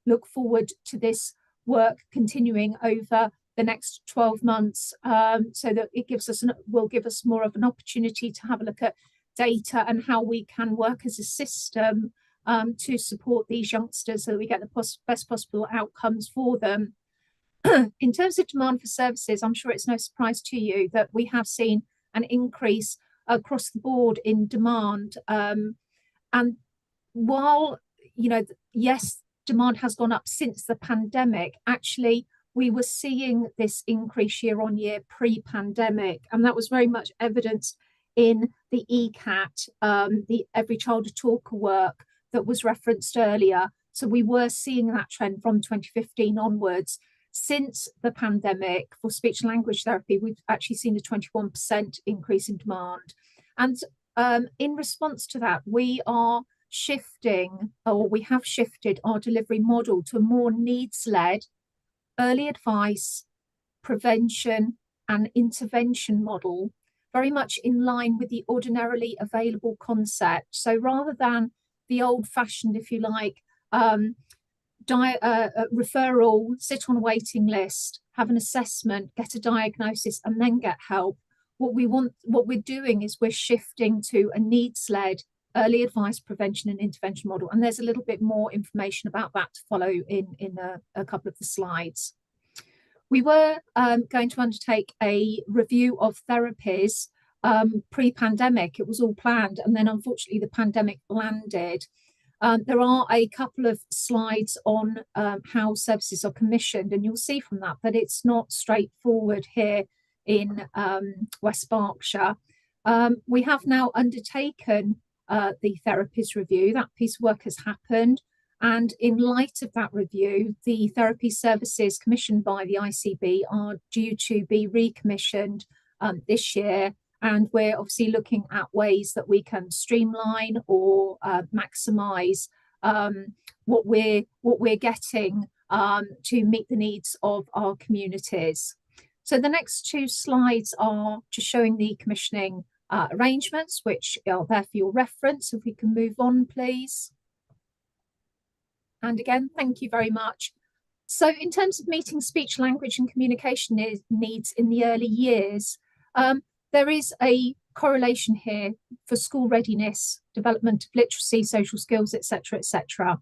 look forward to this work continuing over the next 12 months, so that it will give us more of an opportunity to have a look at data and how we can work as a system to support these youngsters so that we get the best possible outcomes for them. In terms of demand for services, I'm sure it's no surprise to you that we have seen an increase across the board in demand. And while, yes, demand has gone up since the pandemic, actually, we were seeing this increase year on year pre-pandemic. And that was very much evidenced in the ECAT, the Every Child a Talker work that was referenced earlier. So we were seeing that trend from 2015 onwards. Since the pandemic, for speech and language therapy, we've actually seen a 21% increase in demand. And in response to that, we are shifting, or we have shifted our delivery model to a more needs-led early advice, prevention and intervention model, very much in line with the ordinarily available concept. So rather than the old-fashioned, if you like, referral, sit on a waiting list, have an assessment, get a diagnosis, and then get help. What we're doing is we're shifting to a needs-led early advice, prevention and intervention model. And there's a little bit more information about that to follow in a couple of the slides. We were going to undertake a review of therapies pre-pandemic. It was all planned, and then unfortunately the pandemic landed. There are a couple of slides on how services are commissioned, and you'll see from that it's not straightforward here in West Berkshire. We have now undertaken the therapies review. That piece of work has happened, and in light of that review, the therapy services commissioned by the ICB are due to be recommissioned this year. And we're obviously looking at ways that we can streamline or maximise what we're getting to meet the needs of our communities. So the next two slides are just showing the commissioning arrangements, which are there for your reference. If we can move on, please. And again, thank you very much. So in terms of meeting speech, language and communication needs in the early years, there is a correlation here for school readiness, development of literacy, social skills, etc., etc.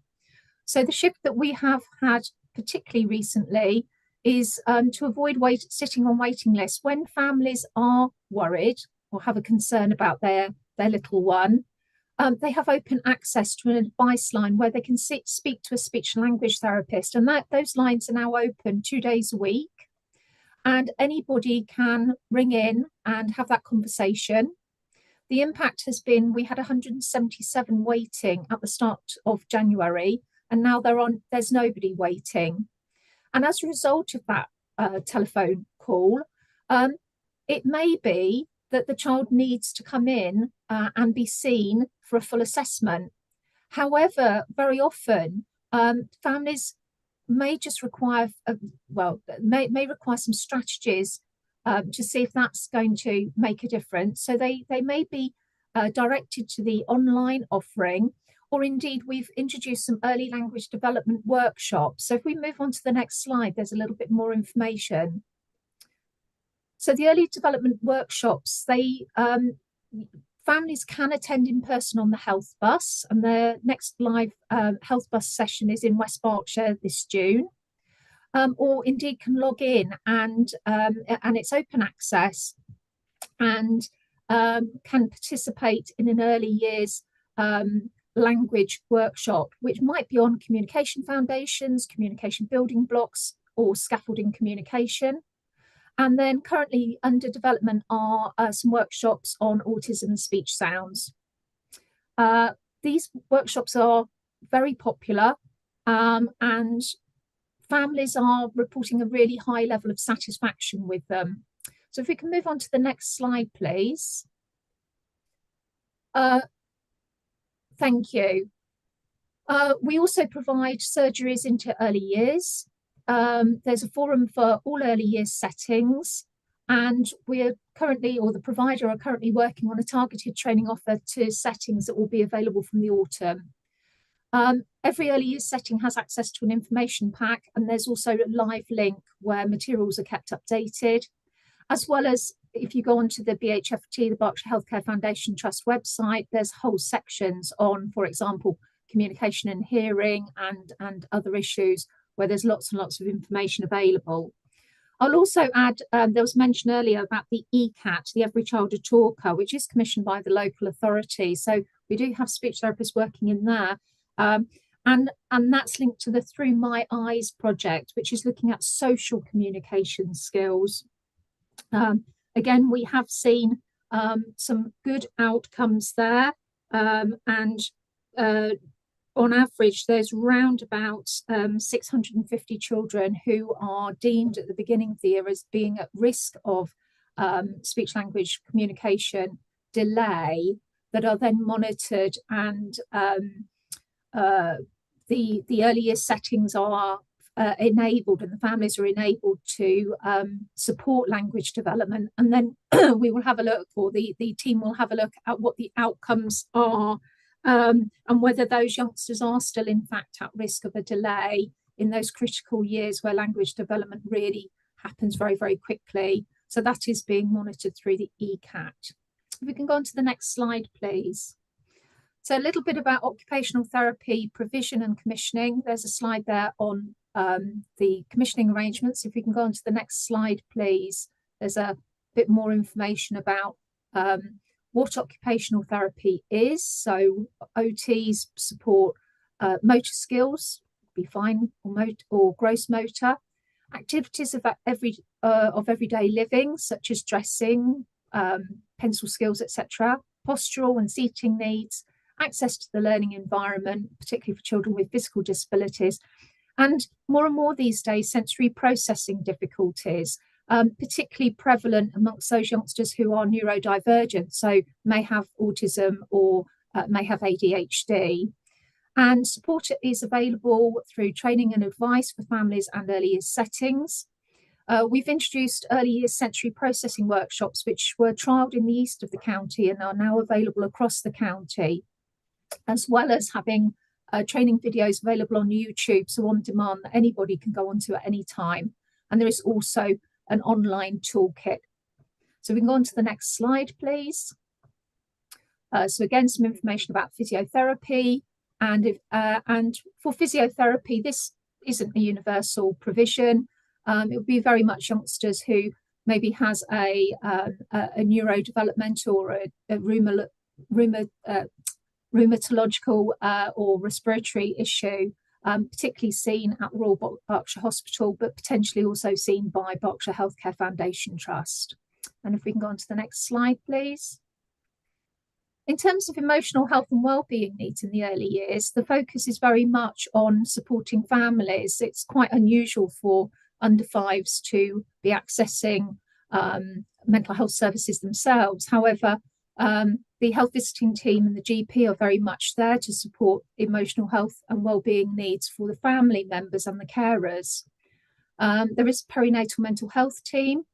So the shift that we have had particularly recently is to avoid sitting on waiting lists. When families are worried or have a concern about their little one, they have open access to an advice line where they can speak to a speech and language therapist, and those lines are now open 2 days a week. And anybody can ring in and have that conversation. The impact has been, we had 177 waiting at the start of January, and now there's nobody waiting. And as a result of that telephone call, it may be that the child needs to come in and be seen for a full assessment. However, very often families may just require, may require some strategies to see if that's going to make a difference. So they may be directed to the online offering, or indeed we've introduced some early language development workshops. So if we move on to the next slide, there's a little bit more information. So the early development workshops, families can attend in person on the health bus, and their next live health bus session is in West Berkshire this June, or indeed can log in and it's open access, and can participate in an early years language workshop, which might be on communication foundations, communication building blocks, or scaffolding communication. And then currently under development are some workshops on autism and speech sounds. These workshops are very popular, and families are reporting a really high level of satisfaction with them. So if we can move on to the next slide, please. Thank you. We also provide surgeries into early years. There's a forum for all early years settings, and we're currently, or the provider are currently working on a targeted training offer to settings that will be available from the autumn. Every early years setting has access to an information pack, and there's also a live link where materials are kept updated, as well as if you go onto the BHFT, the Berkshire Healthcare Foundation Trust website, there's whole sections on, for example, communication and hearing and other issues where there's lots and lots of information available. I'll also add, there was mention earlier about the ECAT, the Every Child a Talker, which is commissioned by the local authority. So we do have speech therapists working in there. And that's linked to the Through My Eyes project, which is looking at social communication skills. Again, we have seen some good outcomes there. On average, there's round about 650 children who are deemed at the beginning of the year as being at risk of speech language communication delay that are then monitored, and the early year settings are enabled, and the families are enabled to support language development. And then we will have a look, or the team will have a look at what the outcomes are, and whether those youngsters are still in fact at risk of a delay in those critical years where language development really happens very, very quickly. So that is being monitored through the ECAT. If we can go on to the next slide, please. So a little bit about occupational therapy provision and commissioning. There's a slide there on the commissioning arrangements. If we can go on to the next slide, please. There's a bit more information about what occupational therapy is. So OTs support motor skills, be fine, or gross motor, activities of everyday living, such as dressing, pencil skills, etc., postural and seating needs, access to the learning environment, particularly for children with physical disabilities, and more these days, sensory processing difficulties, particularly prevalent amongst those youngsters who are neurodivergent, so may have autism or may have ADHD. And support is available through training and advice for families and early years settings. We've introduced early years sensory processing workshops, which were trialled in the east of the county and are now available across the county, as well as having training videos available on YouTube, so on demand, that anybody can go onto at any time. And there is also an online toolkit. So we can go on to the next slide, please. So again, some information about physiotherapy. And for physiotherapy, this isn't a universal provision. It would be very much youngsters who maybe has a neurodevelopmental or a rheumatological or respiratory issue, particularly seen at Royal Berkshire Hospital, but potentially also seen by Berkshire Healthcare Foundation Trust. And if we can go on to the next slide, please. In terms of emotional health and wellbeing needs in the early years, the focus is very much on supporting families. It's quite unusual for under fives to be accessing mental health services themselves. However, the health visiting team and the GP are very much there to support emotional health and wellbeing needs for the family members and the carers. There is a perinatal mental health team,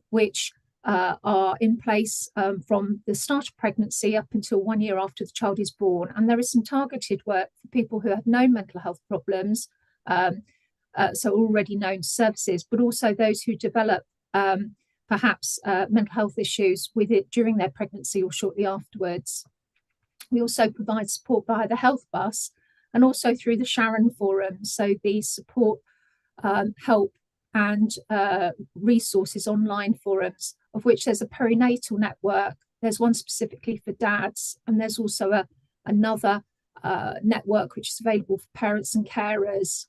which are in place from the start of pregnancy up until 1 year after the child is born. And there is some targeted work for people who have known mental health problems, so already known services, but also those who develop perhaps mental health issues with it during their pregnancy or shortly afterwards. We also provide support via the health bus and also through the Sharon Forum. So these support, help and resources online forums, of which there's a perinatal network. There's one specifically for dads, and there's also another network which is available for parents and carers.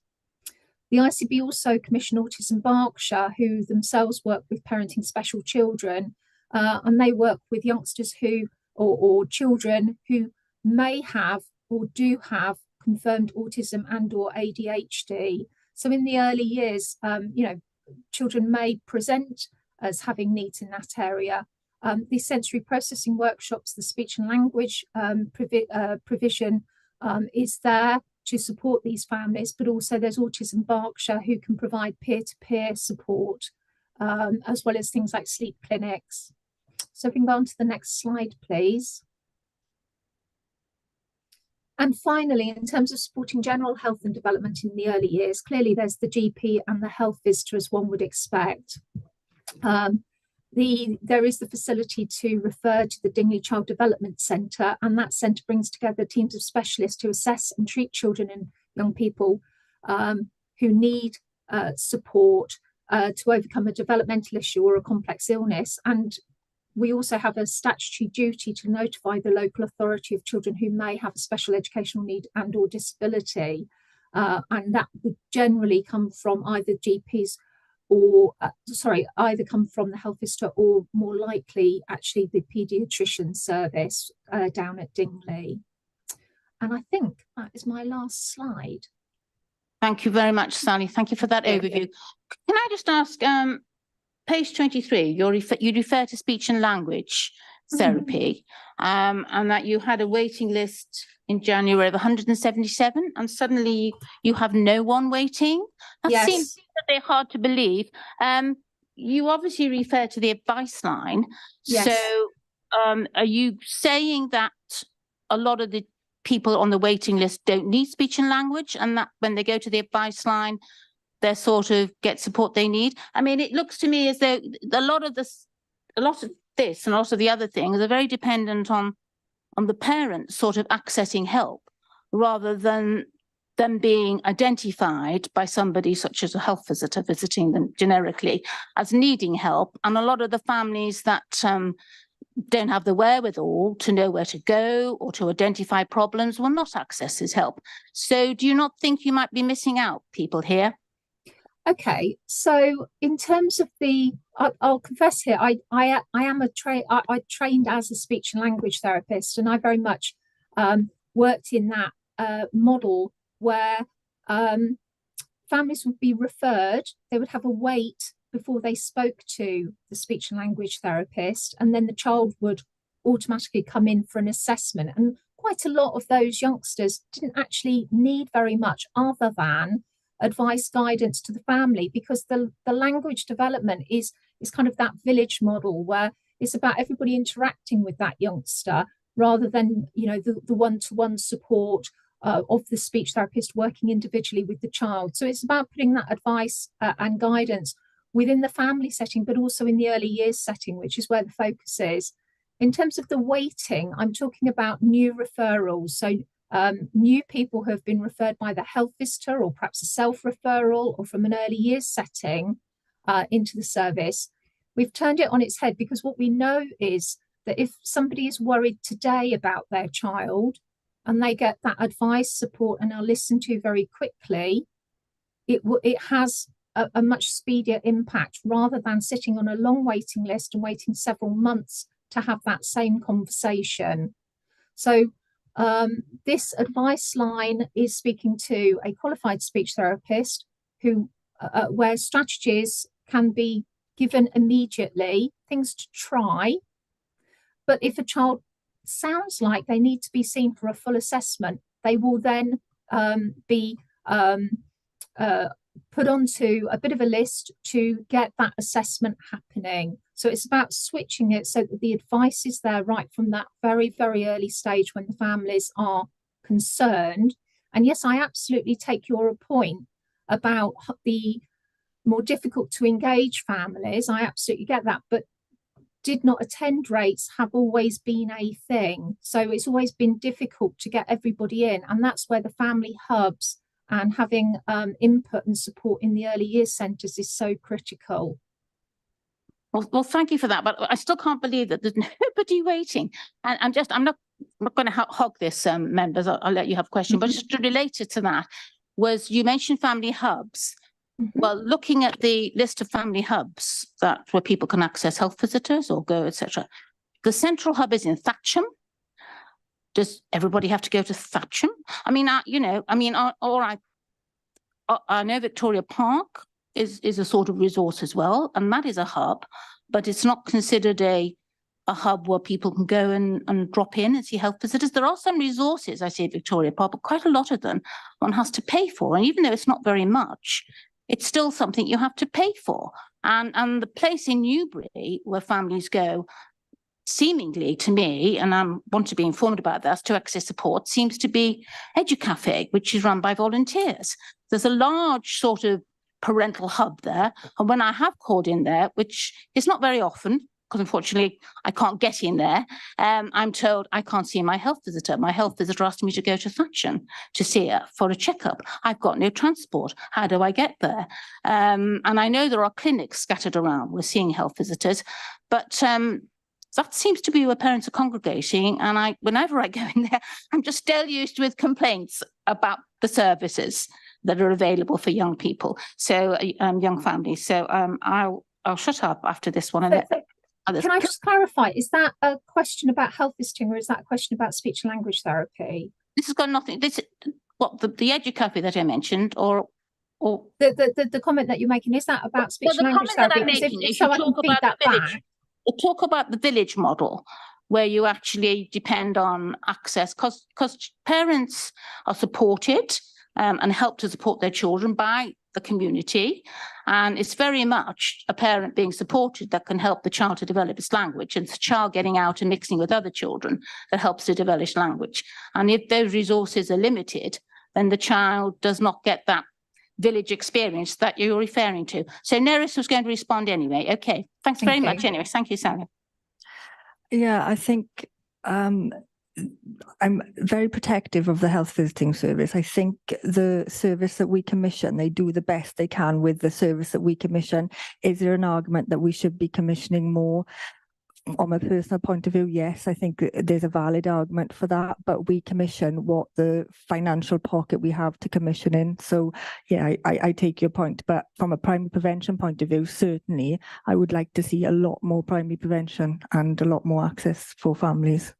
The ICB also commission Autism Berkshire, who themselves work with parenting special children, and they work with youngsters who, or children who may have or do have confirmed autism and or ADHD. So in the early years, children may present as having needs in that area. The sensory processing workshops, the speech and language provision is there to support these families, but also there's Autism Berkshire who can provide peer-to-peer support, as well as things like sleep clinics. So if we can go on to the next slide, please. And finally, in terms of supporting general health and development in the early years, clearly there's the GP and the health visitor, as one would expect. There is the facility to refer to the Dingley Child Development Centre, and that centre brings together teams of specialists who assess and treat children and young people who need support to overcome a developmental issue or a complex illness. And we also have a statutory duty to notify the local authority of children who may have a special educational need and or disability. And that would generally come from either GPs or, either come from the health visitor or more likely actually the paediatrician service down at Dingley. And I think that is my last slide. Thank you very much, Sally. Thank you for that overview. Can I just ask, page 23, you refer to speech and language therapy, and that you had a waiting list in January of 177, and suddenly you have no one waiting. That seems a bit hard to believe. You obviously refer to the advice line. Yes. So are you saying that a lot of the people on the waiting list don't need speech and language, and that when they go to the advice line, they sort of get support they need? I mean, it looks to me as though a lot of this and a lot of the other things are very dependent on the parents sort of accessing help rather than them being identified by somebody such as a health visitor visiting them generically as needing help. And a lot of the families that don't have the wherewithal to know where to go or to identify problems will not access this help. So do you not think you might be missing out people here? Okay, so in terms of I'll confess here, I trained as a speech and language therapist, and I very much worked in that model where families would be referred, they would have a wait before they spoke to the speech and language therapist, and then the child would automatically come in for an assessment. And quite a lot of those youngsters didn't actually need very much other than advice, guidance to the family, because the language development is kind of that village model where it's about everybody interacting with that youngster rather than, you know, the one-to-one support of the speech therapist working individually with the child. So it's about putting that advice and guidance within the family setting, but also in the early years setting, which is where the focus is. In terms of the waiting, I'm talking about new referrals. So new people who have been referred by the health visitor or perhaps a self-referral or from an early years setting into the service. We've turned it on its head because what we know is that if somebody is worried today about their child and they get that advice, support, and are listened to very quickly, it has a much speedier impact rather than sitting on a long waiting list and waiting several months to have that same conversation. So this advice line is speaking to a qualified speech therapist who, where strategies can be given immediately, things to try. But if a child sounds like they need to be seen for a full assessment, they will then be put onto a bit of a list to get that assessment happening. So it's about switching it so that the advice is there right from that very, very early stage when the families are concerned. And yes, I absolutely take your point about the more difficult to engage families. I absolutely get that, but did not attend rates have always been a thing. So it's always been difficult to get everybody in. And that's where the family hubs and having input and support in the early years centres is so critical. Well, thank you for that, but I still can't believe that there's nobody waiting. And I'm not going to hog this, members. I'll let you have a question, but just related to that was you mentioned family hubs. Well, looking at the list of family hubs where people can access health visitors or go, etc. The central hub is in Thatcham. Does everybody have to go to Thatcham? I mean, I know Victoria Park is a sort of resource as well, and that is a hub, but it's not considered a hub where people can go and drop in and see health visitors. There are some resources, I see at Victoria Park, but quite a lot of them one has to pay for. And even though it's not very much, it's still something you have to pay for. And the place in Newbury where families go, seemingly to me, and I want to be informed about this, to access support seems to be EduCafe, which is run by volunteers. There's a large sort of parental hub there. And when I have called in there, which is not very often, because unfortunately I can't get in there, I'm told I can't see my health visitor. My health visitor asked me to go to Thatcham to see her for a checkup. I've got no transport. How do I get there? And I know there are clinics scattered around. We're seeing health visitors, but that seems to be where parents are congregating. And whenever I go in there, I'm just deluged with complaints about the services that are available for young people, so young families. So I'll shut up after this one. And let others. Can I just clarify? Is that a question about health visiting, or is that a question about speech and language therapy? This has got nothing. This what the EduCafe that I mentioned, or the comment that you're making, is that about speech and language therapy? We'll talk about the village model, where you actually depend on access, because parents are supported and help to support their children by the community. And it's very much a parent being supported that can help the child to develop its language. And it's the child getting out and mixing with other children that helps to develop language. And if those resources are limited, then the child does not get that village experience that you're referring to. So Neris was going to respond anyway. Okay, thanks very much anyway. Thank you, Sarah. Yeah, I think I'm very protective of the health visiting service. I think the service that we commission, they do the best they can with the service that we commission. Is there an argument that we should be commissioning more? On my personal point of view, yes, I think there's a valid argument for that, but we commission what the financial pocket we have to commission in. So yeah, I take your point, but from a primary prevention point of view, certainly I would like to see a lot more primary prevention and a lot more access for families.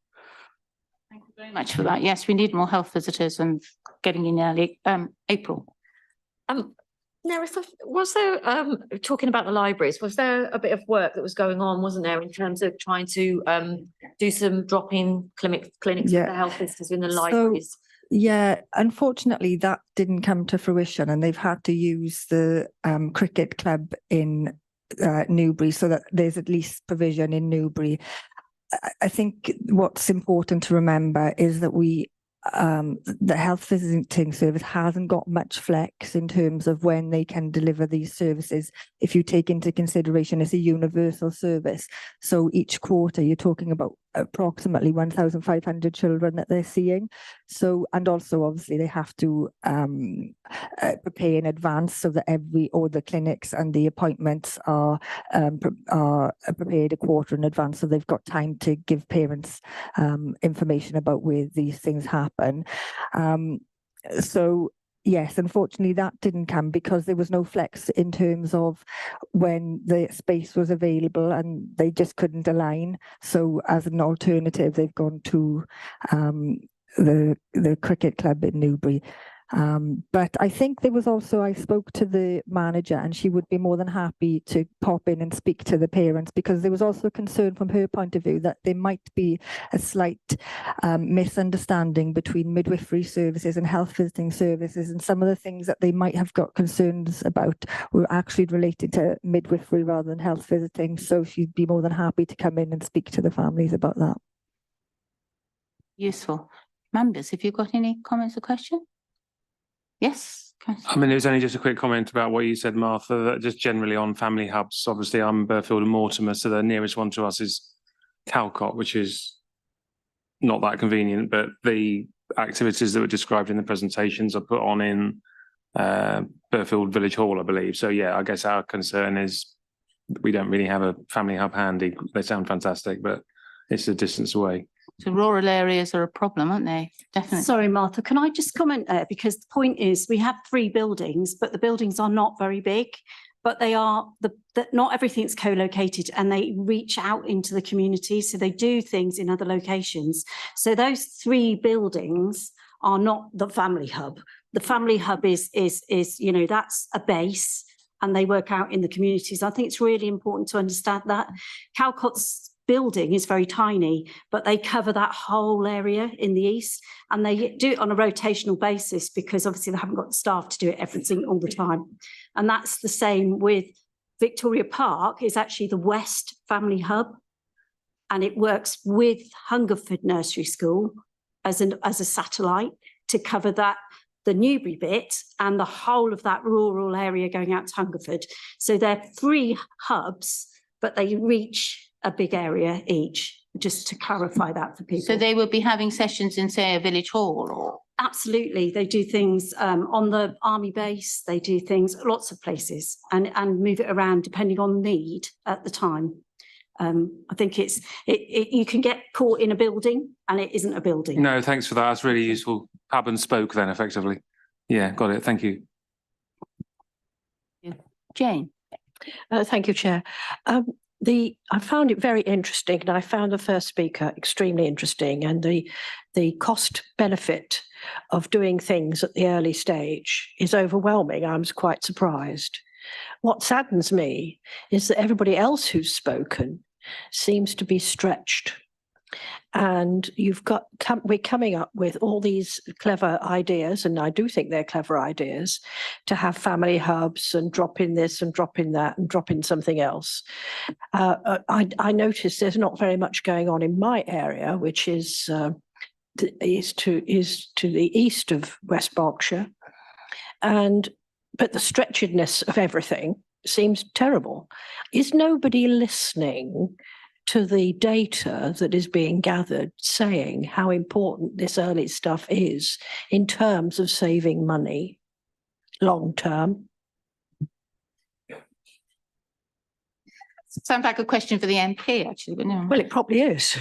Thank you very much for that. Yes, we need more health visitors and getting in early. April. Nerith, was there, talking about the libraries, was there a bit of work that was going on, wasn't there, in terms of trying to do some drop-in clinics for the health visitors in the libraries? Yeah, unfortunately, that didn't come to fruition, and they've had to use the cricket club in Newbury, so that there's at least provision in Newbury. I think what's important to remember is that the health visiting service hasn't got much flex in terms of when they can deliver these services. If you take into consideration it's a universal service, so each quarter you're talking about approximately 1,500 children that they're seeing. So, and also obviously they have to prepare in advance so that all the clinics and the appointments are prepared a quarter in advance, so they've got time to give parents information about where these things happen. So yes, unfortunately that didn't come because there was no flex in terms of when the space was available, and they just couldn't align. So as an alternative, they've gone to the cricket club in Newbury. But I think there was also, I spoke to the manager and she would be more than happy to pop in and speak to the parents, because there was also a concern from her point of view that there might be a slight misunderstanding between midwifery services and health visiting services, and some of the things that they might have got concerns about were actually related to midwifery rather than health visiting. So she'd be more than happy to come in and speak to the families about that. Useful. Members, have you got any comments or questions? Yes. I mean, it was only just a quick comment about what you said, Martha, that just generally on family hubs. Obviously, I'm Burfield and Mortimer, so the nearest one to us is Calcott, which is not that convenient, but the activities that were described in the presentations are put on in Burfield Village Hall, I believe. So yeah, I guess our concern is we don't really have a family hub handy. They sound fantastic, but it's a distance away. So rural areas are a problem, aren't they? Definitely. Sorry, Martha, can I just comment there? Because the point is we have 3 buildings, but the buildings are not very big, but they are, not everything's co-located, and they reach out into the community. So they do things in other locations. So those 3 buildings are not the family hub. The family hub is you know, that's a base, and they work out in the communities. I think it's really important to understand that. Calcott's building is very tiny, but they cover that whole area in the east, and they do it on a rotational basis because obviously they haven't got the staff to do it everything all the time. And that's the same with Victoria Park, is actually the West Family Hub. and it works with Hungerford Nursery School as a satellite to cover that, the Newbury bit and the whole of that rural area going out to Hungerford. So they're 3 hubs, but they reach a big area each, just to clarify that for people. So they would be having sessions in, say, a village hall or? Absolutely. They do things on the army base. They do things lots of places and move it around depending on need at the time. I think you can get caught in a building and it isn't a building. No, thanks for that. That's really useful. Hub and spoke then effectively. Yeah, got it. Thank you. Jane. Thank you, Chair. I found it very interesting, and I found the first speaker extremely interesting, and the cost benefit of doing things at the early stage is overwhelming. I was quite surprised. What saddens me is that everybody else who's spoken seems to be stretched. And we're coming up with all these clever ideas, and I do think they're clever ideas, to have family hubs and drop in this and drop in that and drop in something else. I noticed there's not very much going on in my area, which is to the east of West Berkshire, but the stretchedness of everything seems terrible. Is nobody listening to the data that is being gathered, saying how important this early stuff is in terms of saving money long term? Sounds like a question for the MP, actually, but no. Well, it probably is.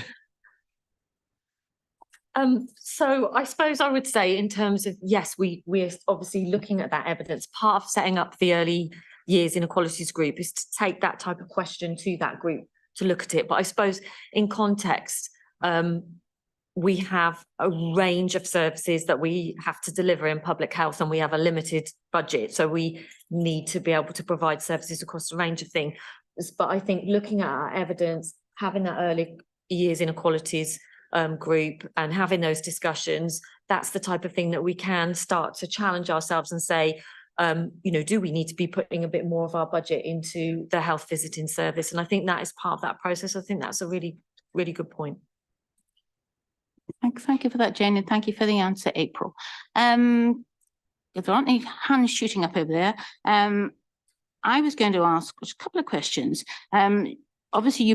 So I suppose I would say in terms of, yes, we're obviously looking at that evidence. Part of setting up the early years inequalities group is to take that type of question to that group to look at it. But I suppose in context, we have a range of services that we have to deliver in public health, and we have a limited budget. So we need to be able to provide services across a range of things. But I think looking at our evidence, having that early years inequalities group and having those discussions, that's the type of thing that we can start to challenge ourselves and say, do we need to be putting a bit more of our budget into the health visiting service? And I think that is part of that process. I think that's a really, really good point. Thank you for that, Jane, and thank you for the answer, April. If there aren't any hands shooting up over there, I was going to ask a couple of questions. Obviously,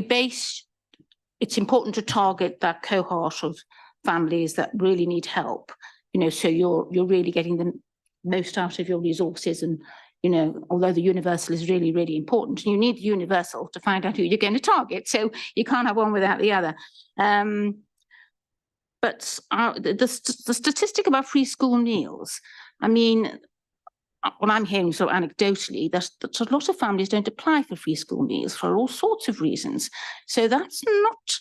it's important to target that cohort of families that really need help, so you're really getting the most out of your resources. And, although the universal is really, really important, you need the universal to find out who you're going to target. So you can't have one without the other. But the statistic about free school meals, I mean, what I'm hearing so anecdotally, that a lot of families don't apply for free school meals for all sorts of reasons. So that's not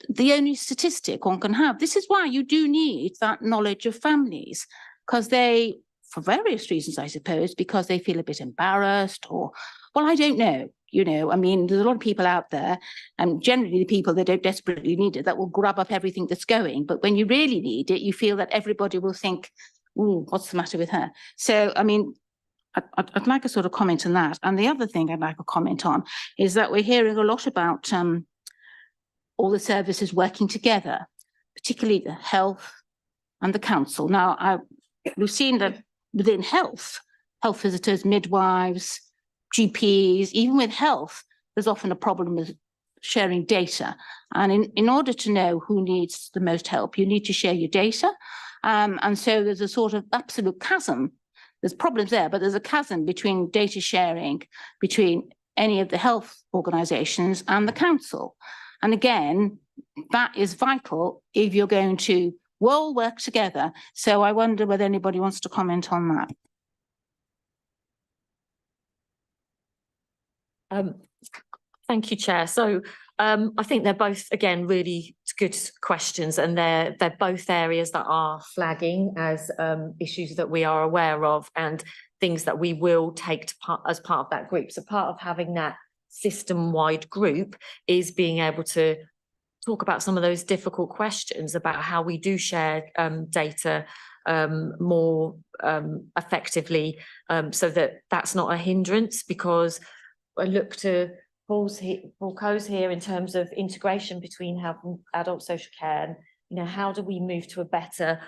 the only statistic one can have. This is why you do need that knowledge of families, because they, for various reasons, I suppose, because they feel a bit embarrassed or, well, I don't know. I mean, there's a lot of people out there, and generally the people that don't desperately need it, that will grab up everything that's going. But when you really need it, you feel that everybody will think, "Ooh, what's the matter with her?" So, I mean, I'd like a sort of comment on that. And the other thing I'd like a comment on is that we're hearing a lot about all the services working together, particularly the health and the council. Now, we've seen that within health visitors, midwives, GPs, even with health, there's often a problem with sharing data. And in order to know who needs the most help, you need to share your data. And so there's a sort of absolute chasm. There's problems there, but there's a chasm between data sharing between any of the health organisations and the council. And again, that is vital if you're going to all work together. So I wonder whether anybody wants to comment on that. Thank you, Chair. So I think they're both, again, really good questions, and they're both areas that are flagging as issues that we are aware of and things that we will take as part of that group. So part of having that system-wide group is being able to talk about some of those difficult questions about how we do share data more effectively, so that that's not a hindrance. Because I look to Paul Coe's here in terms of integration between health and adult social care. And, you know, how do we move to a better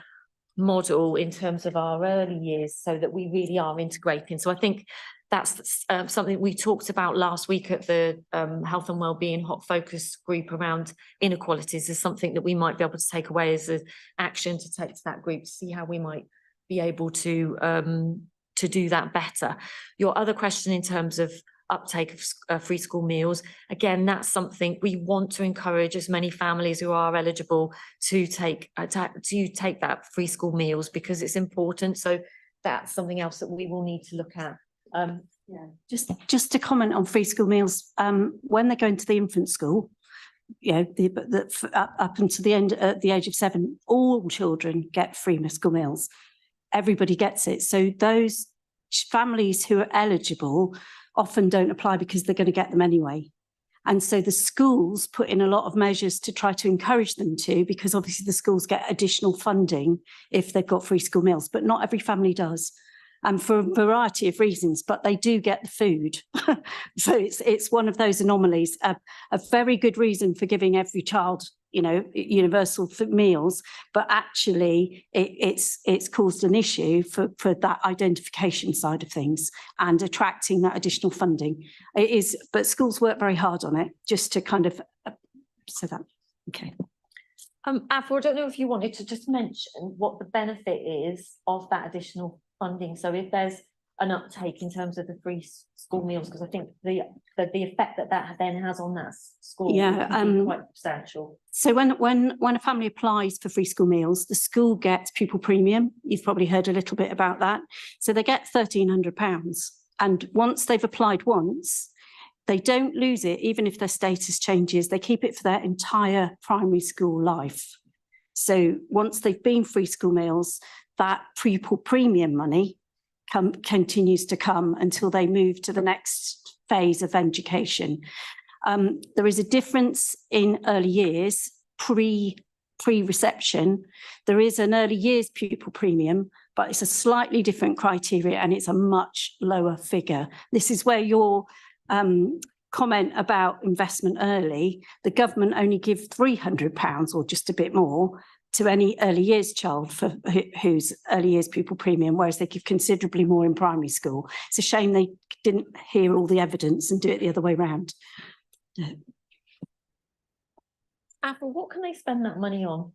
model in terms of our early years so that we really are integrating? So I think that's something we talked about last week at the Health and Wellbeing Hot Focus group around inequalities, is something that we might be able to take away as an action to take to that group to see how we might be able to do that better. Your other question in terms of uptake of free school meals, again, that's something we want to encourage as many families who are eligible to take that free school meals, because it's important. So that's something else that we will need to look at. Just to comment on free school meals, when they go into the infant school, you know, up until the age of 7, all children get free school meals. Everybody gets it. So those families who are eligible often don't apply because they're going to get them anyway. And so the schools put in a lot of measures to try to encourage them to, because obviously the schools get additional funding if they've got free school meals, but not every family does. And for a variety of reasons, but they do get the food. So it's one of those anomalies. A very good reason for giving every child, you know, universal meals, but actually it's caused an issue for that identification side of things and attracting that additional funding. It is, but schools work very hard on it, just to kind of so that okay. Afra, I don't know if you wanted to just mention what the benefit is of that additional funding. So if there's an uptake in terms of the free school meals, because I think the effect that then has on that school can be quite substantial. So when a family applies for free school meals, the school gets pupil premium. You've probably heard a little bit about that. So they get £1,300, and once they've applied once, they don't lose it, even if their status changes. They keep it for their entire primary school life. So once they've been free school meals, that pupil premium money continues to come until they move to the next phase of education. There is a difference in early years, pre-reception. There is an early years pupil premium, but it's a slightly different criteria and it's a much lower figure. This is where your comment about investment early, the government only give £300 or just a bit more to any early years child for whose early years pupil premium, whereas they give considerably more in primary school. It's a shame they didn't hear all the evidence and do it the other way around. Apple, what can they spend that money on?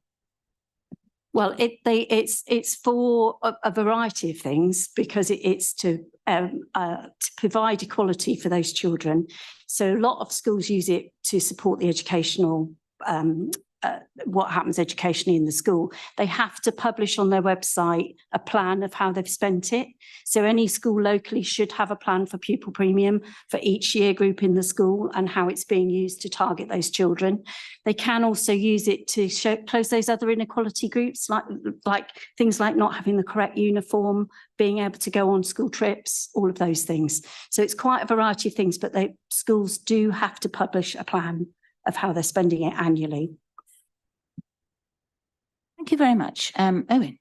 Well, it's for a variety of things, because it's to provide equality for those children. So a lot of schools use it to support the educational what happens educationally in the school. They have to publish on their website a plan of how they've spent it. So any school locally should have a plan for pupil premium for each year group in the school and how it's being used to target those children. They can also use it to close those other inequality groups, like things like not having the correct uniform, being able to go on school trips, all of those things. So it's quite a variety of things, but schools do have to publish a plan of how they're spending it annually. Thank you very much. Owen.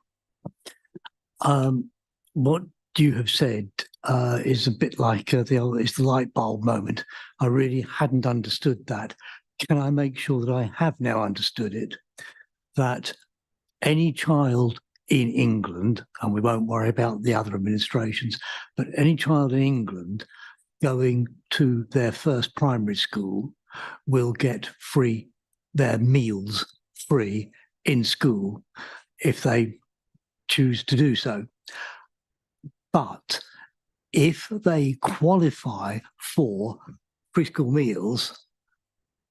What you have said is a bit like it's the light bulb moment. I really hadn't understood that. Can I make sure that I have now understood it? That any child in England, and we won't worry about the other administrations, but any child in England going to their first primary school will get their meals free in school if they choose to do so. But if they qualify for preschool meals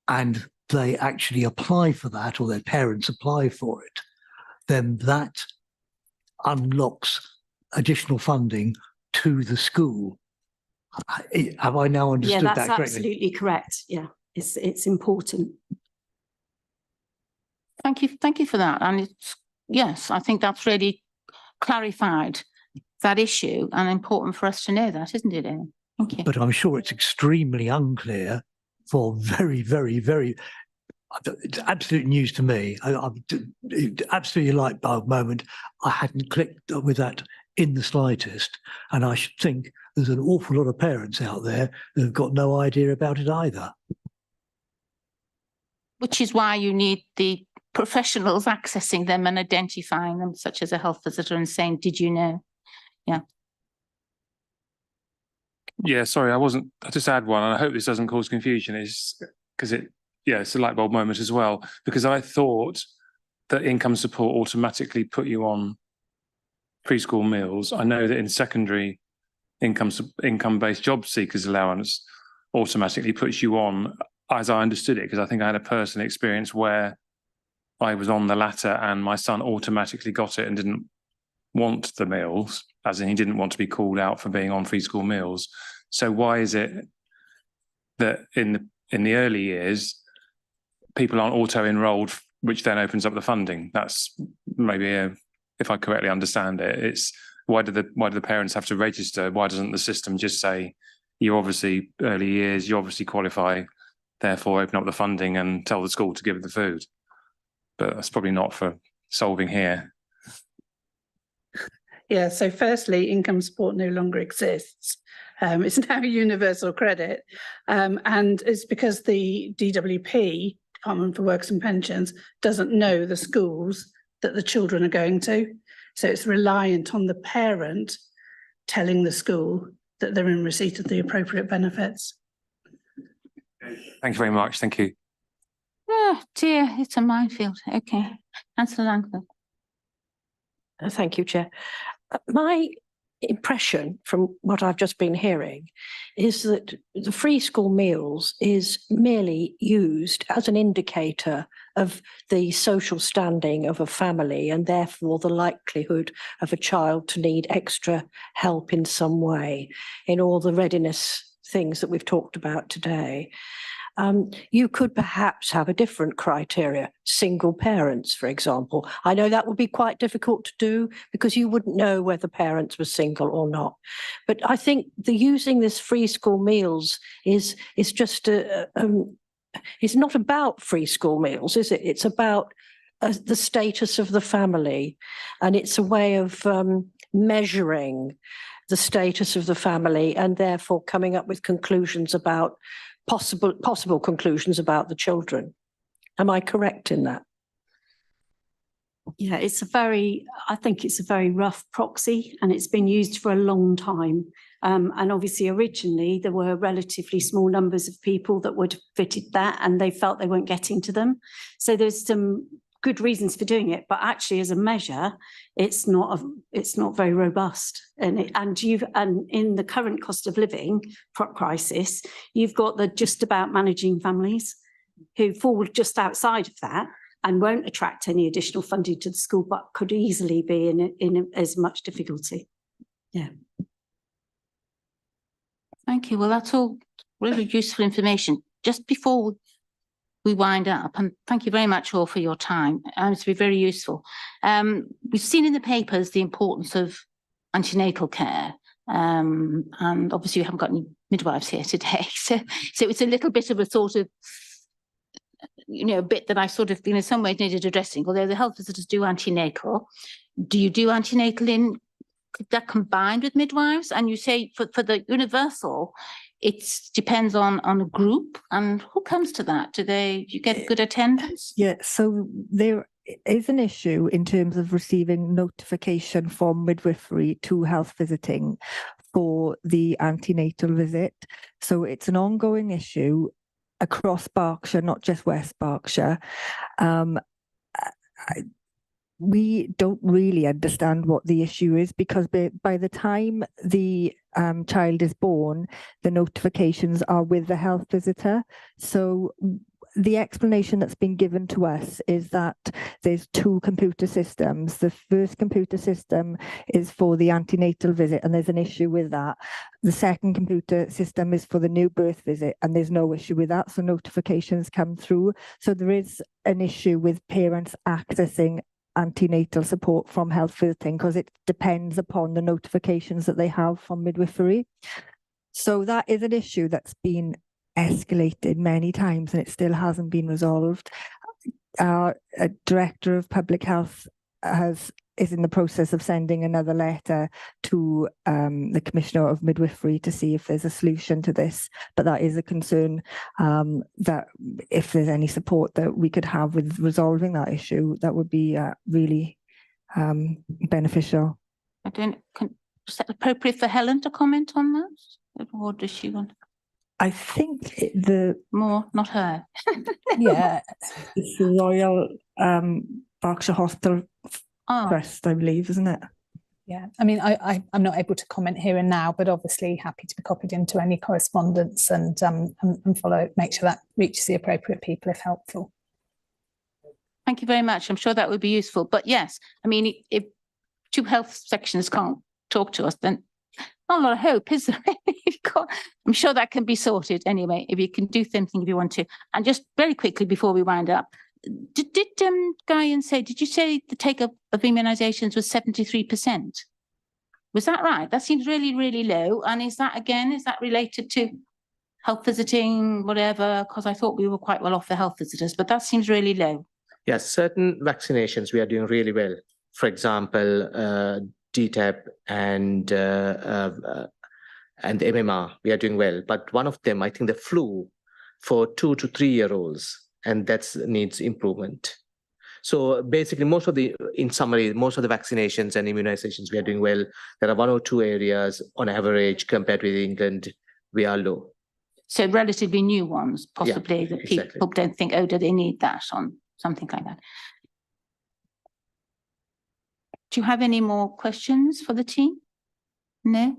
and they actually apply for that, or their parents apply for it, then that unlocks additional funding to the school. Have I now understood that correctly? Yeah, that's absolutely correct. Yeah, it's important. Thank you for that. And yes, I think that's really clarified that issue, and important for us to know that, isn't it, Ellen? Thank you. But I'm sure it's extremely unclear for very, very, very, it's absolute news to me. Absolutely light bulb moment. I hadn't clicked with that in the slightest. And I should think there's an awful lot of parents out there who've got no idea about it either. Which is why you need the professionals accessing them and identifying them, such as a health visitor, and saying, did you know? Yeah. Yeah, sorry, I just add one, and I hope this doesn't cause confusion, is because it's a light bulb moment as well, because I thought that income support automatically put you on preschool meals. I know that in secondary, income-based job seekers allowance automatically puts you on, as I understood it, because I think I had a personal experience where I was on the latter and my son automatically got it and didn't want the meals, as in he didn't want to be called out for being on free school meals. So why is it that in the early years people aren't auto-enrolled, which then opens up the funding? That's maybe if I correctly understand it, it's why do the parents have to register? Why doesn't the system just say, you obviously early years, you obviously qualify, therefore open up the funding and tell the school to give the food? But that's probably not for solving here. Yeah, so firstly, income support no longer exists. It's now universal credit. And it's because the DWP, Department for Works and Pensions, doesn't know the schools that the children are going to. So it's reliant on the parent telling the school that they're in receipt of the appropriate benefits. Thank you very much. Thank you. Oh dear, it's a minefield. Okay. Councillor Langford. Thank you, Chair. My impression from what I've just been hearing is that the free school meals is merely used as an indicator of the social standing of a family and therefore the likelihood of a child to need extra help in some way in all the readiness things that we've talked about today. You could perhaps have a different criteria, single parents, for example. I know that would be quite difficult to do because you wouldn't know whether parents were single or not. But I think the using this free school meals is just it's not about free school meals, is it? It's about the status of the family, and it's a way of measuring the status of the family and therefore coming up with conclusions about possible conclusions about the children. Am I correct in that? Yeah, I think it's a very rough proxy, and it's been used for a long time. And obviously originally there were relatively small numbers of people that would have fitted that and they felt they weren't getting to them. So there's some good reasons for doing it, but actually as a measure, it's not very robust. And in the current cost of living crisis, you've got the just about managing families who fall just outside of that and won't attract any additional funding to the school, but could easily be in as much difficulty. Yeah. Thank you. Well, that's all really useful information. Just before we wind up, and thank you very much all for your time. It's been very useful. We've seen in the papers the importance of antenatal care, and obviously we haven't got any midwives here today, so it's a little bit of a sort of, bit that I sort of, in some ways needed addressing. Although the health visitors do antenatal, do you do antenatal that combined with midwives? And you say for the universal, it depends on a group, and who comes to that? Do you get good attendance? Yeah, so there is an issue in terms of receiving notification from midwifery to health visiting for the antenatal visit. So it's an ongoing issue across Berkshire, not just West Berkshire. We don't really understand what the issue is, because by the time the child is born, the notifications are with the health visitor. So the explanation that's been given to us is that there's two computer systems. The first computer system is for the antenatal visit, and there's an issue with that. The second computer system is for the new birth visit, and there's no issue with that. So notifications come through. So there is an issue with parents accessing antenatal support from health visiting, because it depends upon the notifications that they have from midwifery. So that is an issue that's been escalated many times and it still hasn't been resolved. Our director of public health has is in the process of sending another letter to the Commissioner of Midwifery to see if there's a solution to this. But that is a concern, that if there's any support that we could have with resolving that issue, that would be really beneficial. Is that appropriate for Helen to comment on that? Or does she want? I think More, not her. yeah, it's the Royal Berkshire Hospital Trust, I believe, isn't it? Yeah, I mean, I'm not able to comment here and now, but obviously happy to be copied into any correspondence and follow, make sure that reaches the appropriate people if helpful. Thank you very much. I'm sure that would be useful. But yes, I mean, if two health sections can't talk to us, then not a lot of hope, is there? I'm sure that can be sorted anyway, if you can do something if you want to. And just very quickly before we wind up, did Guyan say, did you say the take-up of immunisations was 73%? Was that right? That seems really, really low. And is that related to health visiting, whatever? Because I thought we were quite well off the health visitors, but that seems really low. Yes, certain vaccinations we are doing really well. For example, DTaP and the MMR, we are doing well. But one of them, I think the flu for 2 to 3 year olds, and that needs improvement. So basically, in summary, most of the vaccinations and immunizations we are doing well. There are 1 or 2 areas on average compared with England, we are low. So relatively new ones, possibly, that exactly. People don't think, oh, do they need that on something like that? Do you have any more questions for the team? No?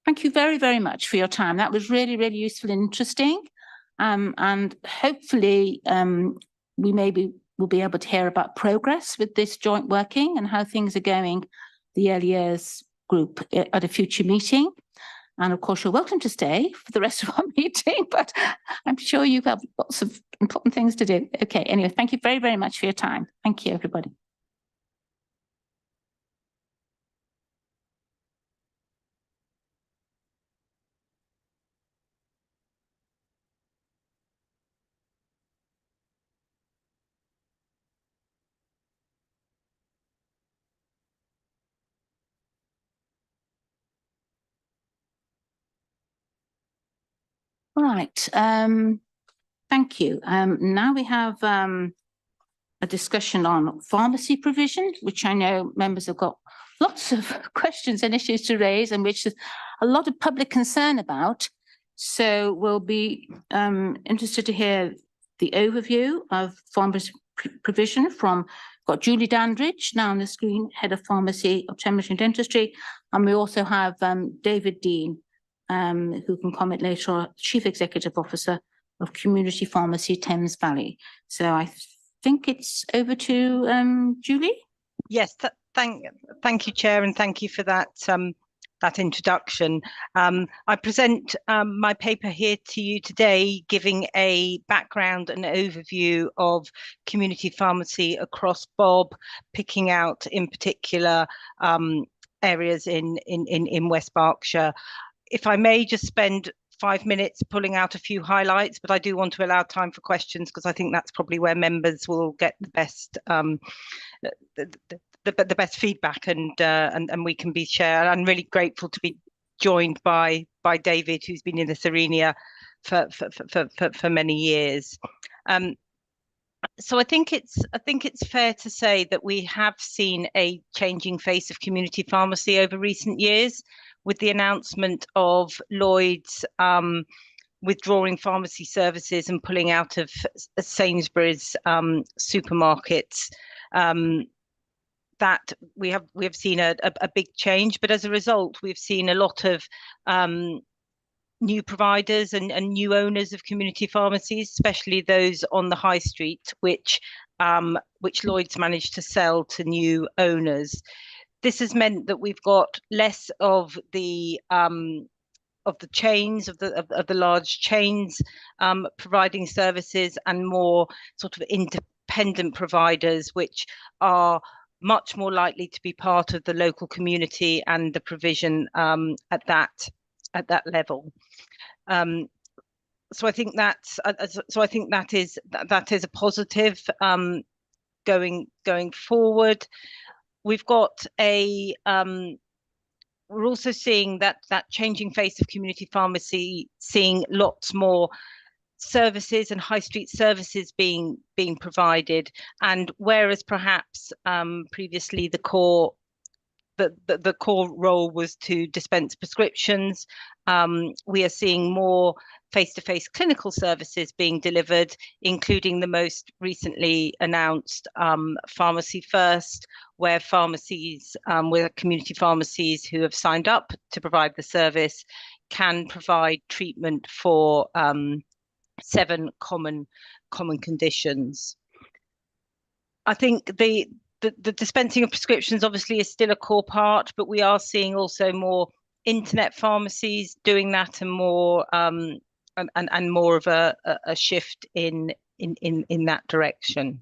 Thank you very, very much for your time. That was really, really useful and interesting. And hopefully we will be able to hear about progress with this joint working and how things are going, the early years group at a future meeting. And of course, you're welcome to stay for the rest of our meeting, but I'm sure you have lots of important things to do. Okay, anyway, thank you very, very much for your time. Thank you, everybody. Right, thank you. Now we have a discussion on pharmacy provision, which I know members have got lots of questions and issues to raise and which there's a lot of public concern about. So we'll be interested to hear the overview of pharmacy provision from, got Julie Dandridge now on the screen, Head of Pharmacy, Optometry and Dentistry, and we also have David Dean, who can comment later on, Chief Executive Officer of Community Pharmacy Thames Valley. So I think it's over to Julie. Yes, thank you, Chair, and thank you for that that introduction. I present my paper here to you today, giving a background and overview of community pharmacy across Bob, picking out in particular areas in West Berkshire. If I may just spend 5 minutes pulling out a few highlights, but I do want to allow time for questions because I think that's probably where members will get the best the best feedback and we can be shared. I'm really grateful to be joined by David, who's been in this arena for many years. So I think it's fair to say that we have seen a changing face of community pharmacy over recent years, with the announcement of Lloyd's withdrawing pharmacy services and pulling out of Sainsbury's supermarkets. That we have seen a big change, but as a result, we've seen a lot of new providers and new owners of community pharmacies, especially those on the high street, which Lloyd's managed to sell to new owners. This has meant that we've got less of the chains of the large chains providing services, and more sort of independent providers, which are much more likely to be part of the local community and the provision at that level. So I think that is a positive. going forward. We've got a we're also seeing that changing face of community pharmacy, seeing lots more services and high street services being provided. And whereas perhaps previously the core role was to dispense prescriptions, we are seeing more face-to-face clinical services being delivered, including the most recently announced Pharmacy First, where pharmacies, where community pharmacies who have signed up to provide the service can provide treatment for 7 common conditions. I think the dispensing of prescriptions obviously is still a core part, but we are seeing also more internet pharmacies doing that, and more and more of a shift in that direction.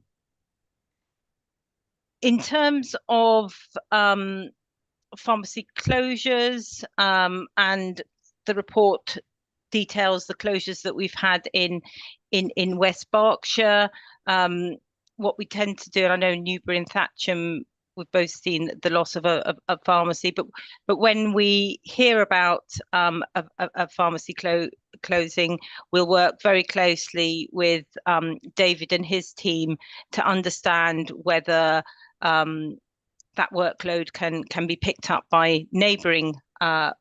In terms of pharmacy closures, and the report details the closures that we've had in West Berkshire. What we tend to do, and I know Newbury and Thatcham, we've both seen the loss of a pharmacy, but when we hear about a pharmacy closing, we'll work very closely with David and his team to understand whether that workload can be picked up by neighbouring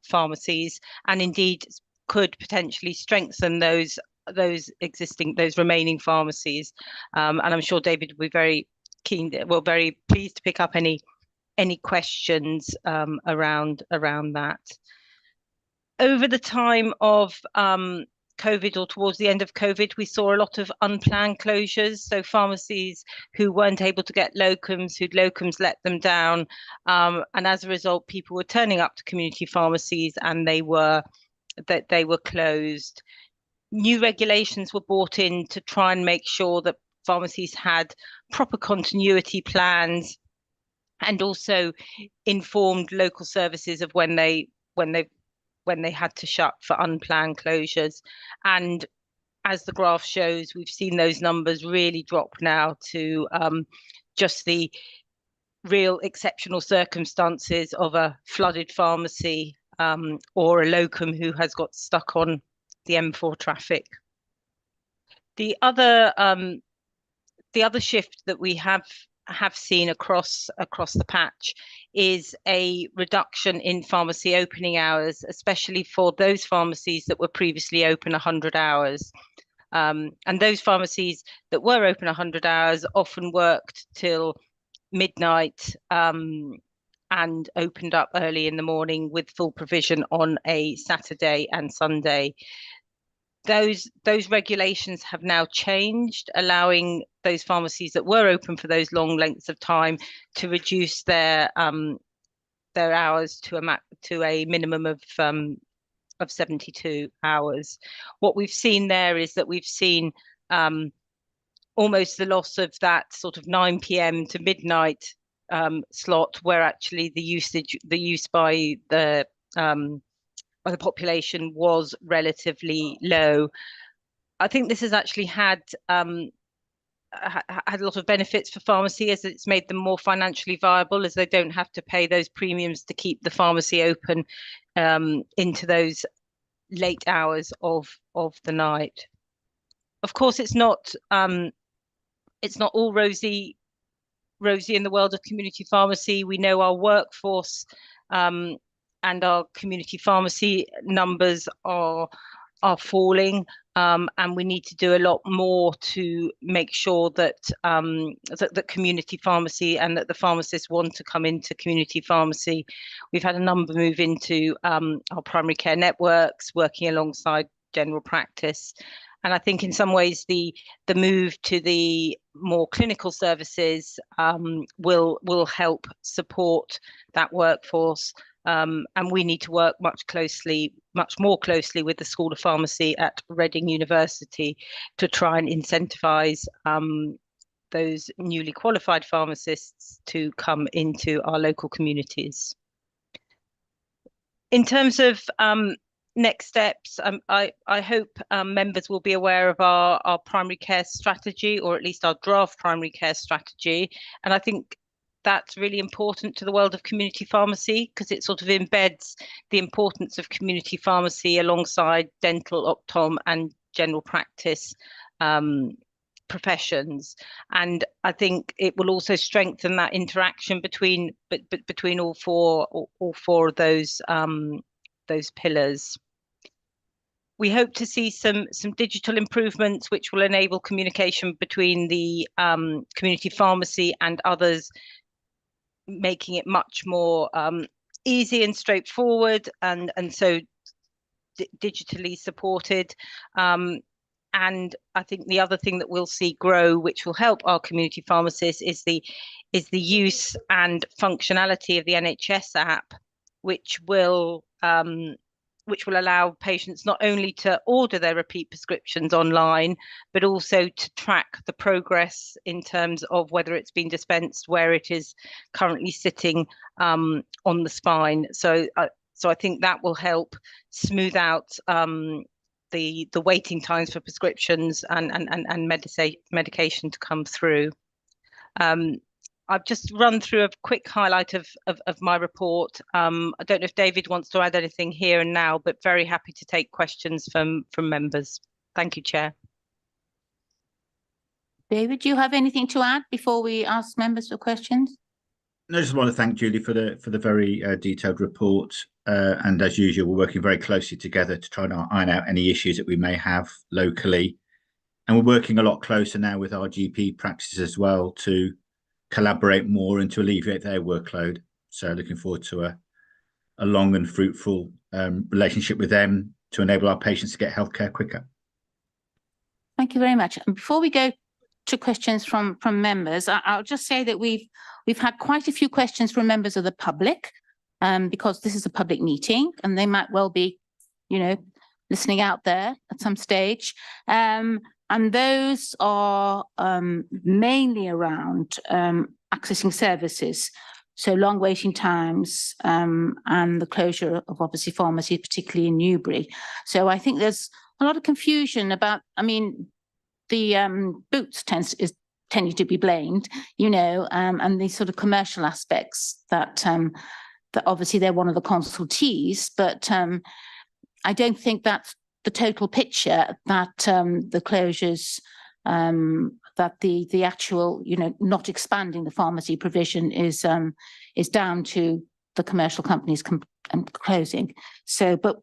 pharmacies, and indeed could potentially strengthen those remaining pharmacies. And I'm sure David will be very keen, very pleased to pick up any questions around that. Over the time of COVID, or towards the end of COVID, we saw a lot of unplanned closures. So pharmacies who weren't able to get locums, who'd locums let them down. And as a result, people were turning up to community pharmacies and they were closed. New regulations were brought in to try and make sure that pharmacies had proper continuity plans, and also informed local services of when they had to shut for unplanned closures. And as the graph shows, we've seen those numbers really drop now to just the real exceptional circumstances of a flooded pharmacy, or a locum who has got stuck on the M4 traffic. The other shift that we have seen across the patch is a reduction in pharmacy opening hours, especially for those pharmacies that were previously open 100 hours. And those pharmacies that were open 100 hours often worked till midnight, and opened up early in the morning with full provision on a Saturday and Sunday. Those regulations have now changed, allowing those pharmacies that were open for those long lengths of time to reduce their hours to a minimum of 72 hours. What we've seen there is that we've seen almost the loss of that sort of 9 p.m. to midnight slot, where actually the use by the population was relatively low. I think this has actually had a lot of benefits for pharmacy, as it's made them more financially viable, as they don't have to pay those premiums to keep the pharmacy open into those late hours of the night. Of course, it's not all rosy in the world of community pharmacy. We know our workforce and our community pharmacy numbers are falling, and we need to do a lot more to make sure that that community pharmacy, and that the pharmacists want to come into community pharmacy. We've had a number move into our primary care networks, working alongside general practice. And I think in some ways the move to the more clinical services will help support that workforce. And we need to work much more closely with the School of Pharmacy at Reading University to try and incentivise those newly qualified pharmacists to come into our local communities. In terms of next steps, I hope members will be aware of our primary care strategy, or at least our draft primary care strategy. And I think that's really important to the world of community pharmacy, because it sort of embeds the importance of community pharmacy alongside dental, optom and general practice professions. And I think it will also strengthen that interaction between all four of those pillars. We hope to see some digital improvements which will enable communication between the community pharmacy and others, making it much more easy and straightforward, and so digitally supported. And I think the other thing that we'll see grow, which will help our community pharmacists, is the use and functionality of the NHS app, which will allow patients not only to order their repeat prescriptions online, but also to track the progress in terms of whether it's been dispensed, where it is currently sitting on the spine. So I think that will help smooth out the waiting times for prescriptions and medication to come through. I've just run through a quick highlight of my report. I don't know if David wants to add anything here and now, but very happy to take questions from members. Thank you, Chair. David, do you have anything to add before we ask members for questions? No, I just want to thank Julie for the very detailed report. And as usual, we're working very closely together to try and iron out any issues that we may have locally. And we're working a lot closer now with our GP practices as well to collaborate more and to alleviate their workload. So looking forward to a long and fruitful relationship with them to enable our patients to get healthcare quicker. Thank you very much. And before we go to questions from members, I'll just say that we've had quite a few questions from members of the public, because this is a public meeting and they might well be, listening out there at some stage. And those are mainly around accessing services, so long waiting times and the closure of obviously pharmacy, particularly in Newbury. So I think there's a lot of confusion about, the boots tending to be blamed, and these sort of commercial aspects that obviously they're one of the consultees, but I don't think that's the total picture, that the closures, that the actual, not expanding the pharmacy provision is down to the commercial companies closing. So, but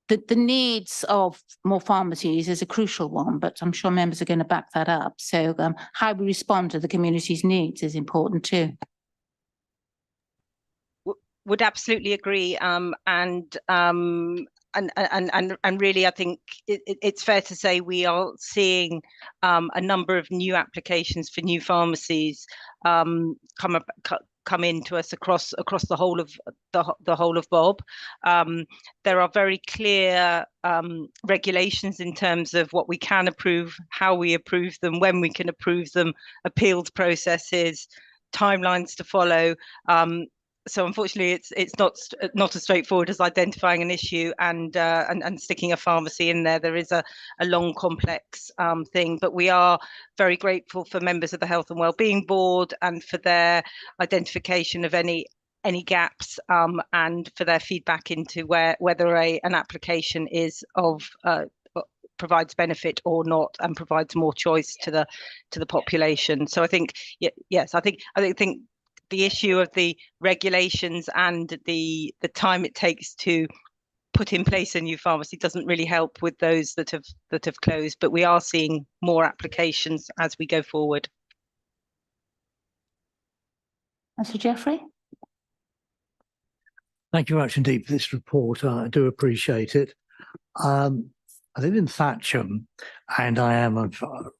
the needs of more pharmacies is a crucial one, but I'm sure members are going to back that up. So how we respond to the community's needs is important too. Would absolutely agree. And really, I think it's fair to say we are seeing a number of new applications for new pharmacies come into us across the whole of the whole of Bob. There are very clear regulations in terms of what we can approve, how we approve them, when we can approve them, appeals processes, timelines to follow. So unfortunately, it's not as straightforward as identifying an issue and sticking a pharmacy in there. There is a long, complex thing, but we are very grateful for members of the Health and Wellbeing Board and for their identification of any gaps and for their feedback into whether an application is provides benefit or not and provides more choice to the population. So I think yes, I think the issue of the regulations and the time it takes to put in place a new pharmacy doesn't really help with those that have closed, but we are seeing more applications as we go forward. Mr. Jeffrey. Thank you very much indeed for this report. I do appreciate it. I live in Thatcham, and I am,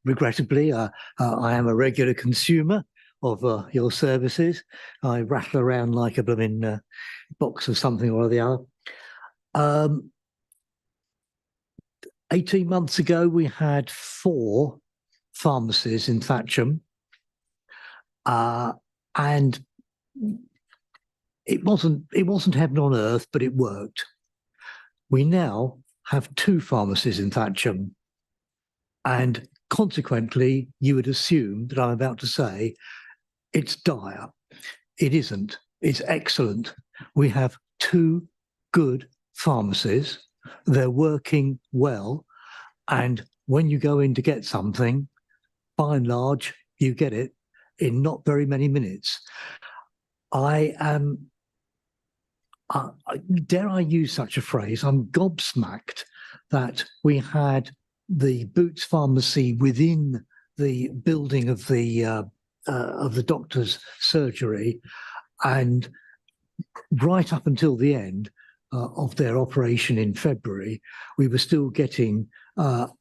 regrettably, I am a regular consumer of your services. I rattle around like a blooming box of something or the other. 18 months ago, we had 4 pharmacies in Thatcham, and it wasn't heaven on earth, but it worked. We now have 2 pharmacies in Thatcham, and consequently, you would assume that I'm about to say it's dire. It isn't. It's excellent. We have 2 good pharmacies. They're working well, and when you go in to get something, by and large, you get it in not very many minutes. I am, dare I use such a phrase, I'm gobsmacked that we had the Boots pharmacy within the building of the doctor's surgery, and right up until the end of their operation in February, we were still getting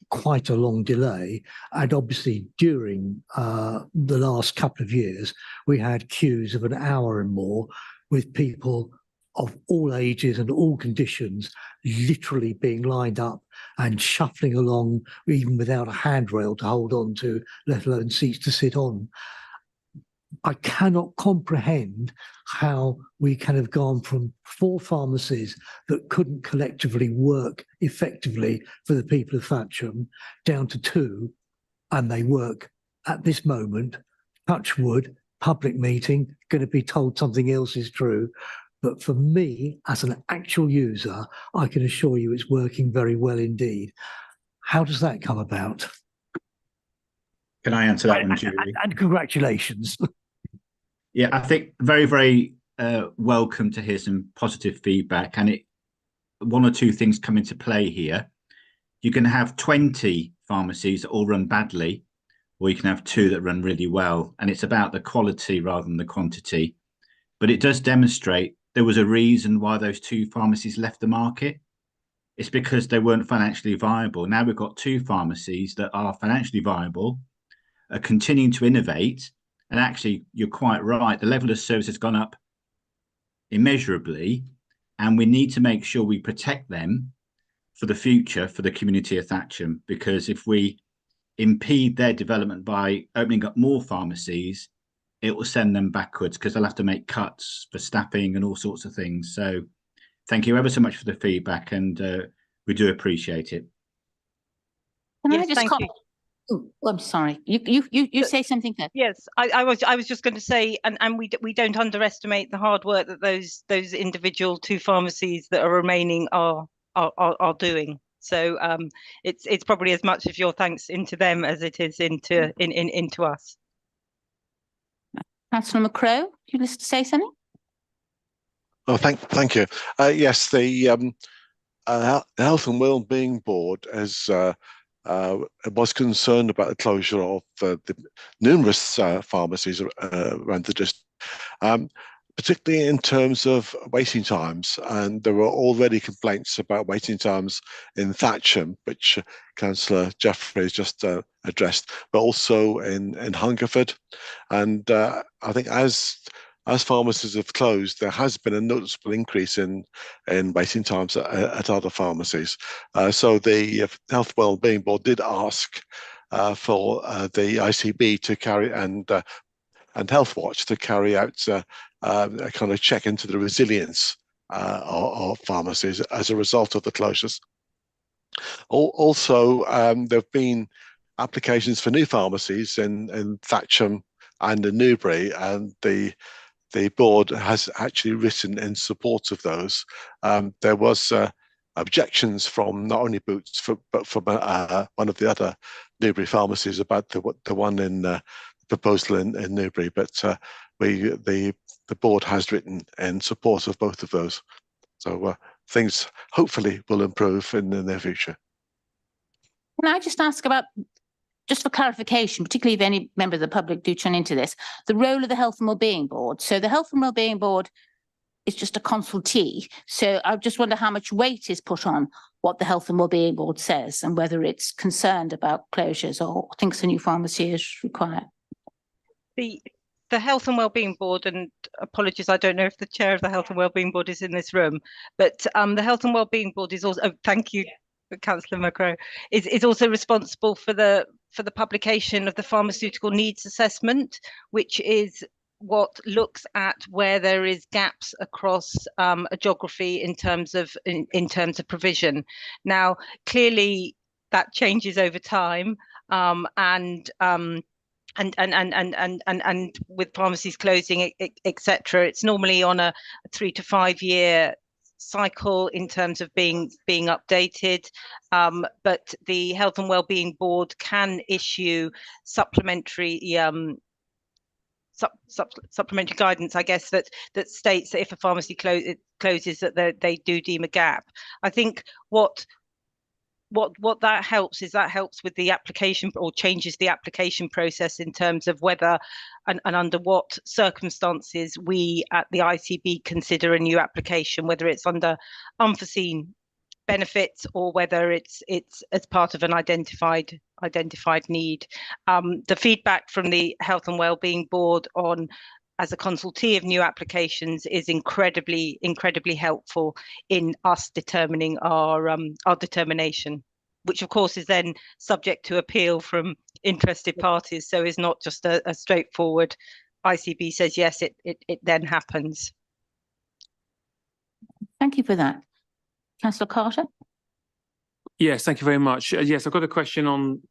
quite a long delay. And obviously during the last couple of years, we had queues of an hour and more with people of all ages and all conditions literally being lined up and shuffling along, even without a handrail to hold on to, let alone seats to sit on. I cannot comprehend how we can have gone from 4 pharmacies that couldn't collectively work effectively for the people of Thatcham down to 2, and they work at this moment. Touch wood, public meeting, going to be told something else is true. But for me, as an actual user, I can assure you it's working very well indeed. How does that come about? Can I answer that one, Julie? And congratulations. Yeah, I think very, very welcome to hear some positive feedback. And 1 or 2 things come into play here. You can have 20 pharmacies that all run badly, or you can have 2 that run really well. And it's about the quality rather than the quantity. But it does demonstrate there was a reason why those 2 pharmacies left the market. It's because they weren't financially viable. Now we've got 2 pharmacies that are financially viable, are continuing to innovate. And actually, you're quite right. The level of service has gone up immeasurably, and we need to make sure we protect them for the future, for the community of Thatcham, because if we impede their development by opening up more pharmacies, it will send them backwards because they'll have to make cuts for staffing and all sorts of things. So thank you ever so much for the feedback, and we do appreciate it. Can I just comment? Oh, I'm sorry. You say something there. Yes, I was just going to say, and we don't underestimate the hard work that those individual 2 pharmacies that are remaining are doing. So it's probably as much of your thanks into them as it is into us. Councillor McCrow, you wish to say something? Oh, thank you. Yes, the Health and Wellbeing Board was concerned about the closure of the numerous pharmacies around the district, particularly in terms of waiting times. And there were already complaints about waiting times in Thatcham, which Councillor Jeffrey just addressed, but also in Hungerford. And I think as pharmacies have closed, there has been a noticeable increase in waiting times at other pharmacies. So the Health Wellbeing Board did ask for the ICB to carry and Health Watch to carry out a kind of check into the resilience of pharmacies as a result of the closures. Also, there have been applications for new pharmacies in Thatcham and in Newbury, and the board has actually written in support of those. There was objections from not only Boots but from one of the other Newbury pharmacies about the one in proposal in Newbury. But the board has written in support of both of those. So things hopefully will improve in the near future. Can I just ask about, just for clarification, particularly if any member of the public do tune into this, the role of the Health and Wellbeing Board? So the Health and Wellbeing Board is just a consultee. So I just wonder how much weight is put on what the Health and Wellbeing Board says and whether it's concerned about closures or thinks a new pharmacy is required. The Health and Wellbeing Board, and apologies, I don't know if the chair of the Health and Wellbeing Board is in this room, but the Health and Wellbeing Board is also, thank you, Councillor McCrow, is also responsible for the publication of the pharmaceutical needs assessment, which is what looks at where there is gaps across a geography in terms of provision. Now, clearly that changes over time, and with pharmacies closing, etc. It's normally on a 3 to 5 year cycle in terms of being updated, but the Health and Wellbeing Board can issue supplementary supplementary guidance, I guess, that states that if a pharmacy closes, that they do deem a gap. I think what that helps with the application, or changes the application process in terms of whether and under what circumstances we at the ICB consider a new application, whether it's under unforeseen benefits or whether it's as part of an identified need. The feedback from the Health and Wellbeing Board on as a consultee of new applications is incredibly helpful in us determining our determination, which of course is then subject to appeal from interested parties. So it's not just a straightforward ICB says yes, it then happens. Thank you for that. Councillor Carter? Yes, thank you very much. Yes, I've got a question on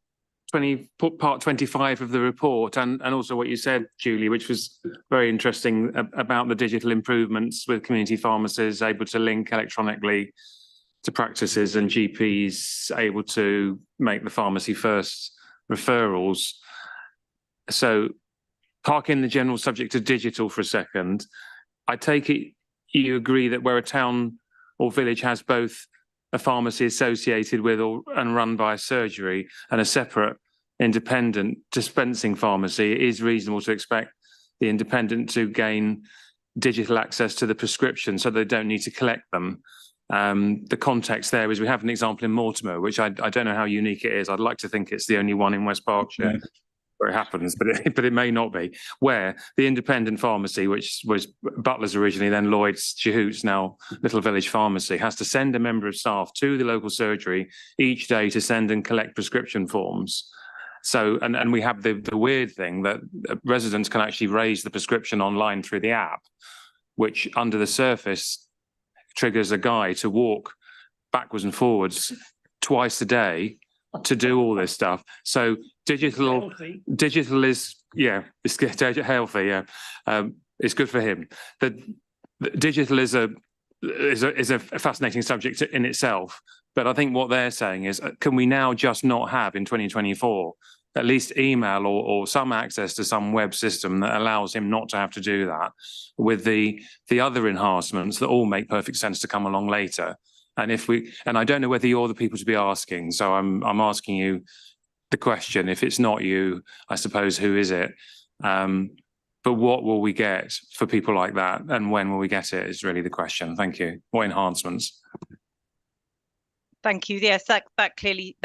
part 25 of the report, and also what you said, Julie, which was very interesting about the digital improvements with community pharmacies able to link electronically to practices and GPs able to make the pharmacy first referrals. So parking the general subject of digital for a second, I take it you agree that where a town or village has both a pharmacy associated with and run by a surgery and a separate independent dispensing pharmacy, it is reasonable to expect the independent to gain digital access to the prescription so they don't need to collect them. The context there is we have an example in Mortimer, which I don't know how unique it is. I'd like to think it's the only one in West Berkshire where it happens, but it may not be, where the independent pharmacy, which was Butler's originally, then Lloyd's, Chehoots, now Little Village Pharmacy, has to send a member of staff to the local surgery each day to send and collect prescription forms. So, and we have the weird thing that residents can actually raise the prescription online through the app, which under the surface triggers a guy to walk backwards and forwards twice a day to do all this stuff. So digital is, yeah, it's healthy. Yeah, it's good for him. The digital is a fascinating subject in itself. But I think what they're saying is, can we now just not have in 2024 at least email or some access to some web system that allows him not to have to do that, with the other enhancements that all make perfect sense to come along later? And I don't know whether you're the people to be asking, so I'm asking you the question. If it's not you, I suppose, who is it? But what will we get for people like that, and when will we get it is really the question. Thank you. What enhancements? Thank you. Yes, that clearly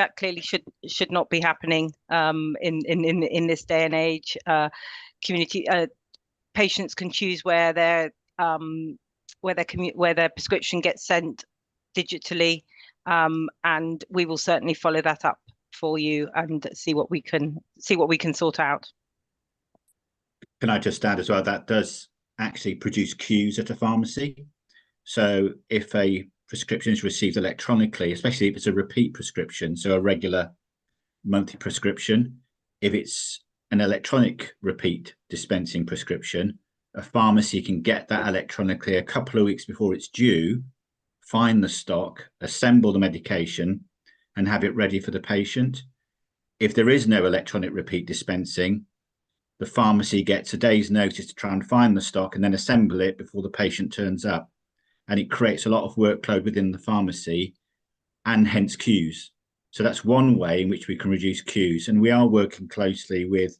should not be happening in this day and age. Patients can choose where their prescription gets sent digitally, and we will certainly follow that up for you and see what we can sort out. Can I just add as well, that does actually produce queues at a pharmacy. So if a prescription is received electronically, especially if it's a repeat prescription, so a regular monthly prescription, if it's an electronic repeat dispensing prescription, a pharmacy can get that electronically a couple of weeks before it's due, find the stock, assemble the medication, and have it ready for the patient. If there is no electronic repeat dispensing, the pharmacy gets a day's notice to try and find the stock and then assemble it before the patient turns up. And it creates a lot of workload within the pharmacy and hence queues. So that's one way in which we can reduce queues. And we are working closely with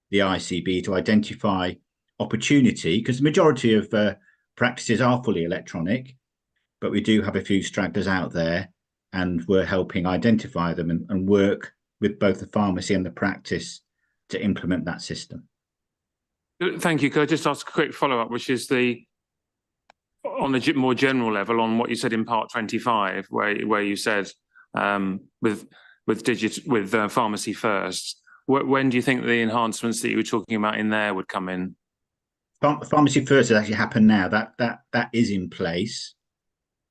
the ICB to identify opportunity, because the majority of practices are fully electronic, but we do have a few stragglers out there, and we're helping identify them and work with both the pharmacy and the practice to implement that system. Thank you. Could I just ask a quick follow-up, which is on a more general level on what you said in part 25, where you said with pharmacy first, when do you think the enhancements that you were talking about in there would come in? Pharmacy First has actually happened now. That is in place.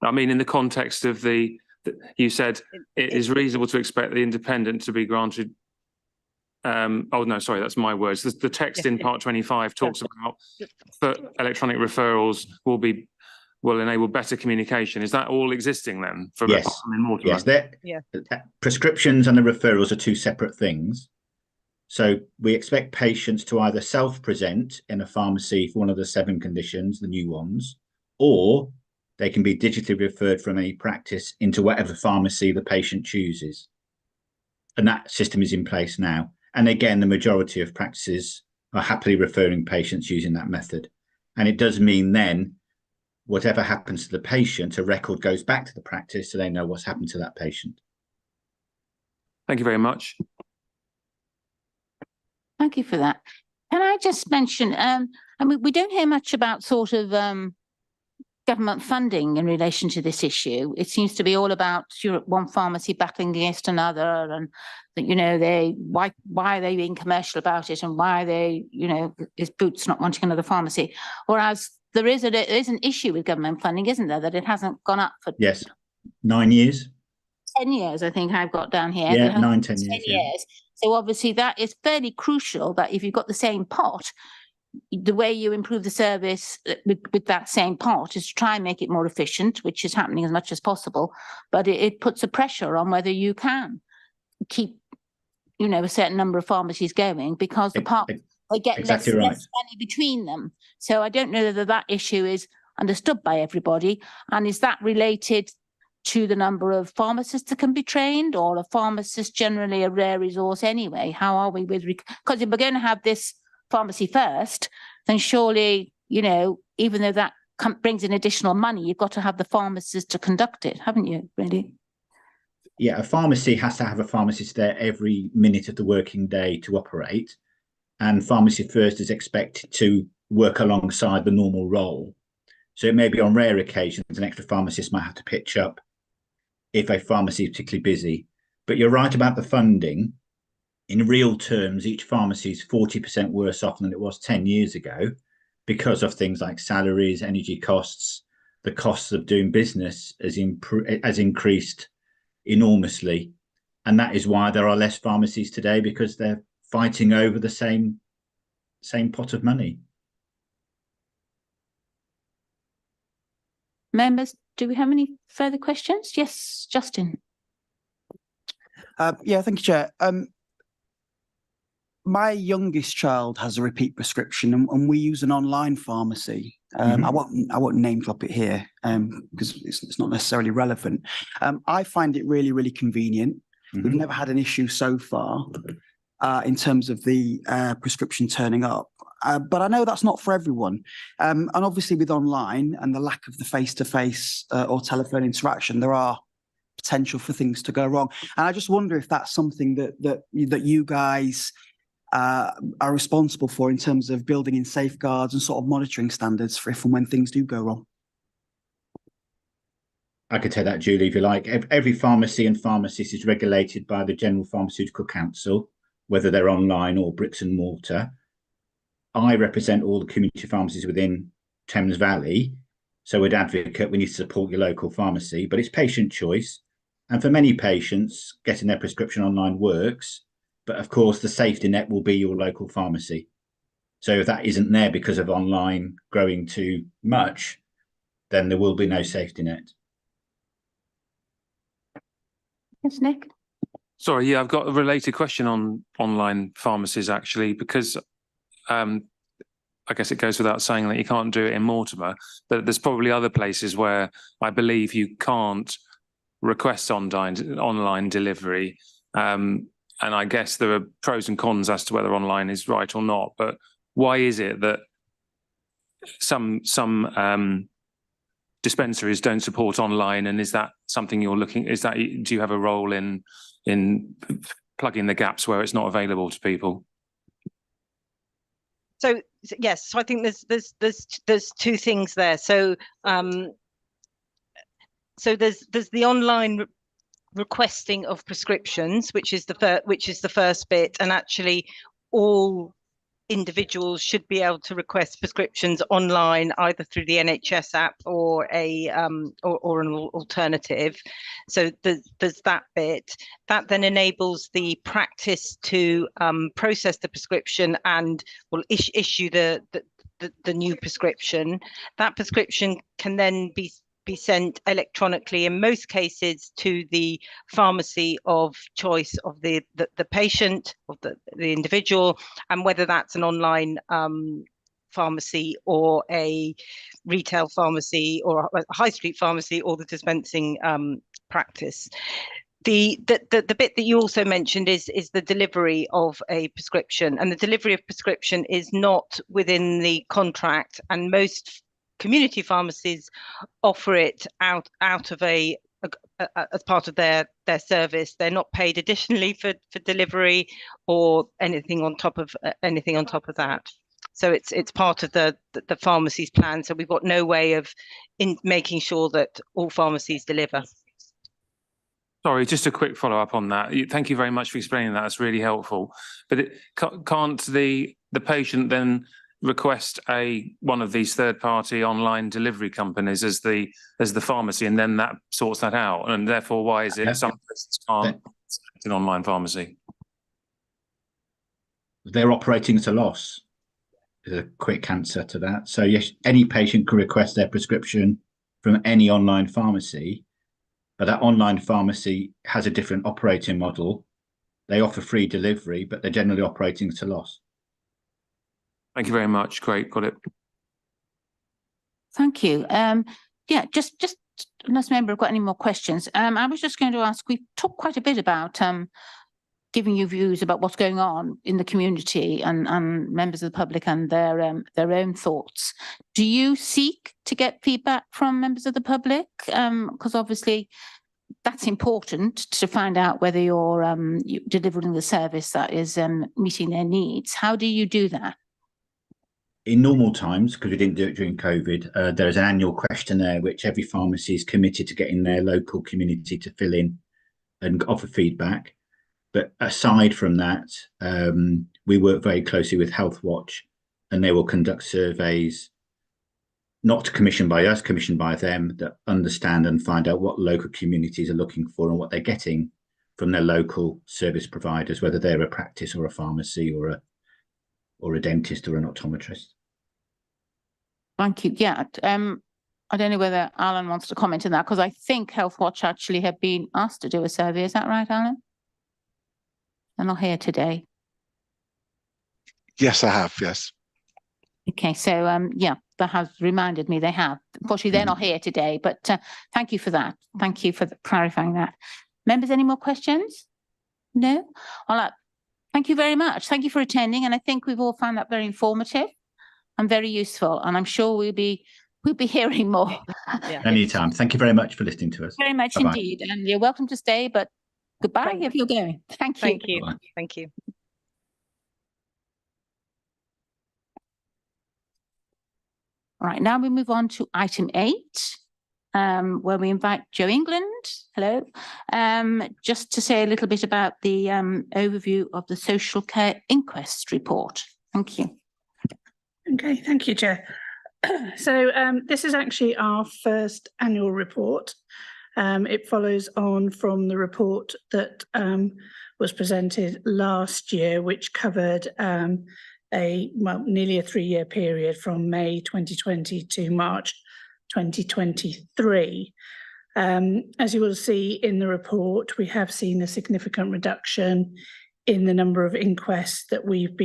I mean, in the context of you said it is reasonable to expect the independent to be granted. Oh no, sorry, that's my words. The text in part 25 talks about that electronic referrals will enable better communication. Is that all existing then? Yes. Prescriptions and the referrals are two separate things. So we expect patients to either self-present in a pharmacy for one of the 7 conditions, the new ones, or they can be digitally referred from any practice into whatever pharmacy the patient chooses. And that system is in place now. And again, the majority of practices are happily referring patients using that method. And it does mean then, whatever happens to the patient, a record goes back to the practice so they know what's happened to that patient. Thank you very much. Thank you for that. Can I just mention, I mean, we don't hear much about sort of government funding in relation to this issue. It seems to be all about one pharmacy battling against another, and you know, why are they being commercial about it, and why are they, you know, is Boots not wanting another pharmacy? Whereas there is an issue with government funding, isn't there, that it hasn't gone up for 9 years. 10 years, I think I've got down here. Yeah, 10 years. Yeah. So obviously that is fairly crucial, that if you've got the same pot, the way you improve the service with that same pot is to try and make it more efficient, which is happening as much as possible. But it puts a pressure on whether you can keep, you know, a certain number of pharmacies going, because the pot, they get less money between them. So I don't know whether that issue is understood by everybody. And is that related to the number of pharmacists that can be trained, or are pharmacists generally a rare resource anyway? How are we with, because if we're going to have this pharmacy first, then surely, you know, even though that brings in additional money, you've got to have the pharmacists to conduct it, haven't you, really? Yeah, a pharmacy has to have a pharmacist there every minute of the working day to operate. And Pharmacy First is expected to work alongside the normal role. So it may be on rare occasions an extra pharmacist might have to pitch up if a pharmacy is particularly busy. But you're right about the funding. In real terms, each pharmacy is 40% worse off than it was 10 years ago because of things like salaries, energy costs. The costs of doing business has increased enormously. And that is why there are less pharmacies today, because they're fighting over the same pot of money. Members, do we have any further questions? Yes, Justin. Yeah, thank you, Chair. My youngest child has a repeat prescription, and we use an online pharmacy. I won't name drop it here because it's not necessarily relevant. I find it really, really convenient. We've never had an issue so far in terms of the prescription turning up. But I know that's not for everyone. And obviously with online and the lack of the face-to-face or telephone interaction, there are potential for things to go wrong. And I just wonder if that's something that you guys are responsible for in terms of building in safeguards and sort of monitoring standards for if and when things do go wrong. I could take that, Julie, if you like. Every pharmacy and pharmacist is regulated by the General Pharmaceutical Council, whether they're online or bricks and mortar. I represent all the community pharmacies within Thames Valley. So we'd advocate we need to support your local pharmacy, but it's patient choice. And for many patients, getting their prescription online works. But of course, the safety net will be your local pharmacy. So if that isn't there because of online growing too much, then there will be no safety net. Yes, Nick. Sorry, yeah, I've got a related question on online pharmacies, actually, because I guess it goes without saying that you can't do it in Mortimer, but there's probably other places where I believe you can't request online delivery. And I guess there are pros and cons as to whether online is right or not. But why is it that some dispensaries don't support online? And is that something you're looking? Do you have a role in plugging the gaps where it's not available to people? So yes, so I think there's two things there. So so there's the online requesting of prescriptions, which is the first bit, and actually all individuals should be able to request prescriptions online, either through the NHS app or or an alternative. So there's that bit. That then enables the practice to process the prescription and will issue the new prescription. That prescription can then be sent electronically in most cases to the pharmacy of choice of the patient, of the individual, and whether that's an online pharmacy or a retail pharmacy or a high street pharmacy or the dispensing practice. The bit that you also mentioned is the delivery of a prescription, and the delivery of prescription is not within the contract, and most community pharmacies offer it out of as part of their service. They're not paid additionally for delivery or anything on top of that. So it's part of the pharmacy's plan. So we've got no way of making sure that all pharmacies deliver. Sorry, just a quick follow up on that. Thank you very much for explaining that. That's really helpful. But can't the patient then request one of these third party online delivery companies as the pharmacy, and then that sorts that out? And therefore, why is it some places can't select an online pharmacy? They're operating at a loss. Is a quick answer to that. So yes, any patient can request their prescription from any online pharmacy, but that online pharmacy has a different operating model. They offer free delivery, but they're generally operating at a loss. Thank you very much. Great, got it. Thank you. Yeah, just unless member have got any more questions. I was just going to ask, we talked quite a bit about giving you views about what's going on in the community and members of the public and their own thoughts. Do you seek to get feedback from members of the public? Because obviously that's important to find out whether you're delivering the service that is meeting their needs. How do you do that? In normal times, because we didn't do it during COVID, there is an annual questionnaire which every pharmacy is committed to getting their local community to fill in and offer feedback. But aside from that, we work very closely with Health Watch, and they will conduct surveys, not commissioned by us, commissioned by them, that understand and find out what local communities are looking for and what they're getting from their local service providers, whether they're a practice or a pharmacy or a dentist or an optometrist. Thank you. Yeah. I don't know whether Alan wants to comment on that, because I think Health Watch actually have been asked to do a survey. Is that right, Alan? They're not here today. Yes, I have. Yes. Okay. So, yeah, that has reminded me they have. Unfortunately, they're not here today, but thank you for that. Thank you for clarifying that. Members, any more questions? No? All right. Thank you very much. Thank you for attending. And I think we've all found that very informative and very useful. And I'm sure we'll be hearing more. Yeah. Anytime. Thank you very much for listening to us. Very much Bye-bye. indeed. And you're welcome to stay, but goodbye if you're going. Thank you. Thank you. Bye-bye. Thank you. All right, now we move on to item 8, where we invite Joe England. Hello. Just to say a little bit about the overview of the social care inquest report. Thank you. Okay, thank you, Chair. So this is actually our first annual report. It follows on from the report that was presented last year, which covered nearly a 3-year period from May 2020 to March 2023. As you will see in the report, we have seen a significant reduction in the number of inquests that we've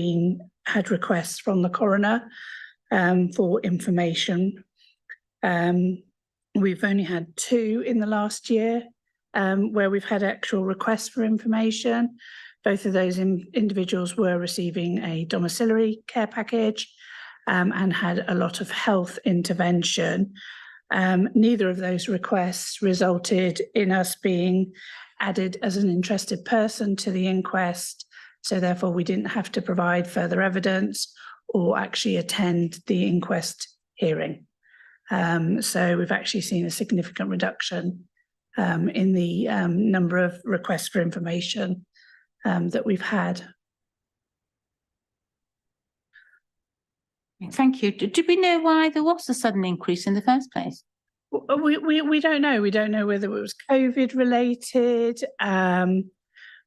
had requests from the coroner for information. We've only had 2 in the last year where we've had actual requests for information. Both of those individuals were receiving a domiciliary care package and had a lot of health intervention. Neither of those requests resulted in us being added as an interested person to the inquest, so therefore we didn't have to provide further evidence or actually attend the inquest hearing. So we've actually seen a significant reduction in the number of requests for information that we've had. Thank you. Did we know why there was a sudden increase in the first place? We don't know. We don't know whether it was COVID related,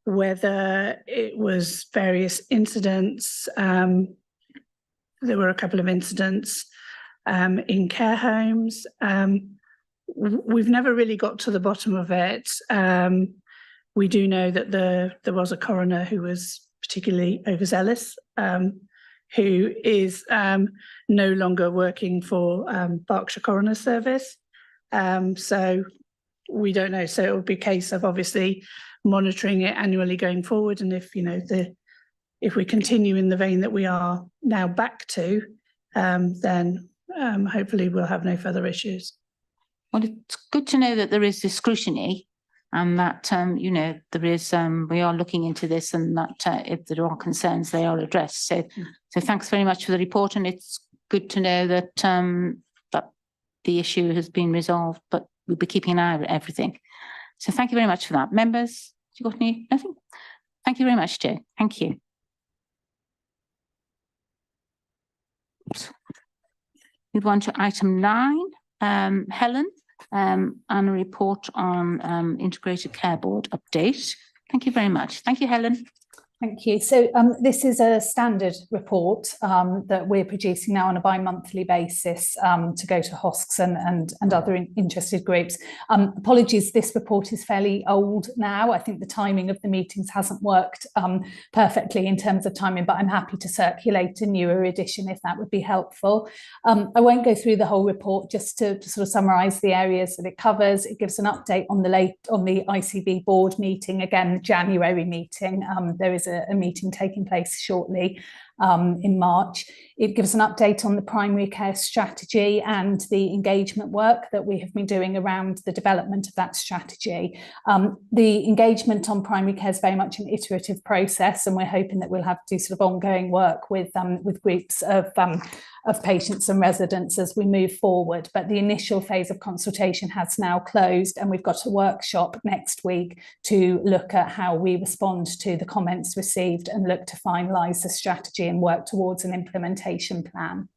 whether it was various incidents. There were a couple of incidents in care homes. We've never really got to the bottom of it. We do know that there was a coroner who was particularly overzealous, who is no longer working for Berkshire Coroner Service. So we don't know. So it will be a case of obviously monitoring it annually going forward. And if, you know, if we continue in the vein that we are now back to, then hopefully we'll have no further issues. Well, it's good to know that there is this scrutiny and that, you know, there is, we are looking into this and that if there are concerns, they are addressed. So thanks very much for the report. And it's good to know that, that the issue has been resolved, but we'll be keeping an eye on everything. So thank you very much for that. Members, have you got any? Nothing? Thank you very much, Joe. Thank you. Move on to item 9, Helen, and a report on Integrated Care Board update. Thank you very much. Thank you, Helen. Thank you. So this is a standard report that we're producing now on a bi-monthly basis to go to HOSCs and other interested groups. Apologies, this report is fairly old now. I think the timing of the meetings hasn't worked perfectly in terms of timing, but I'm happy to circulate a newer edition if that would be helpful. I won't go through the whole report, just to sort of summarise the areas that it covers. It gives an update on the ICB board meeting, again, the January meeting. There is a meeting taking place shortly in March. It gives an update on the primary care strategy and the engagement work that we have been doing around the development of that strategy. The engagement on primary care is very much an iterative process, and we're hoping that we'll have to do sort of ongoing work with groups of patients and residents as we move forward. But the initial phase of consultation has now closed, and we've got a workshop next week to look at how we respond to the comments received and look to finalise the strategy and work towards an implementation plan.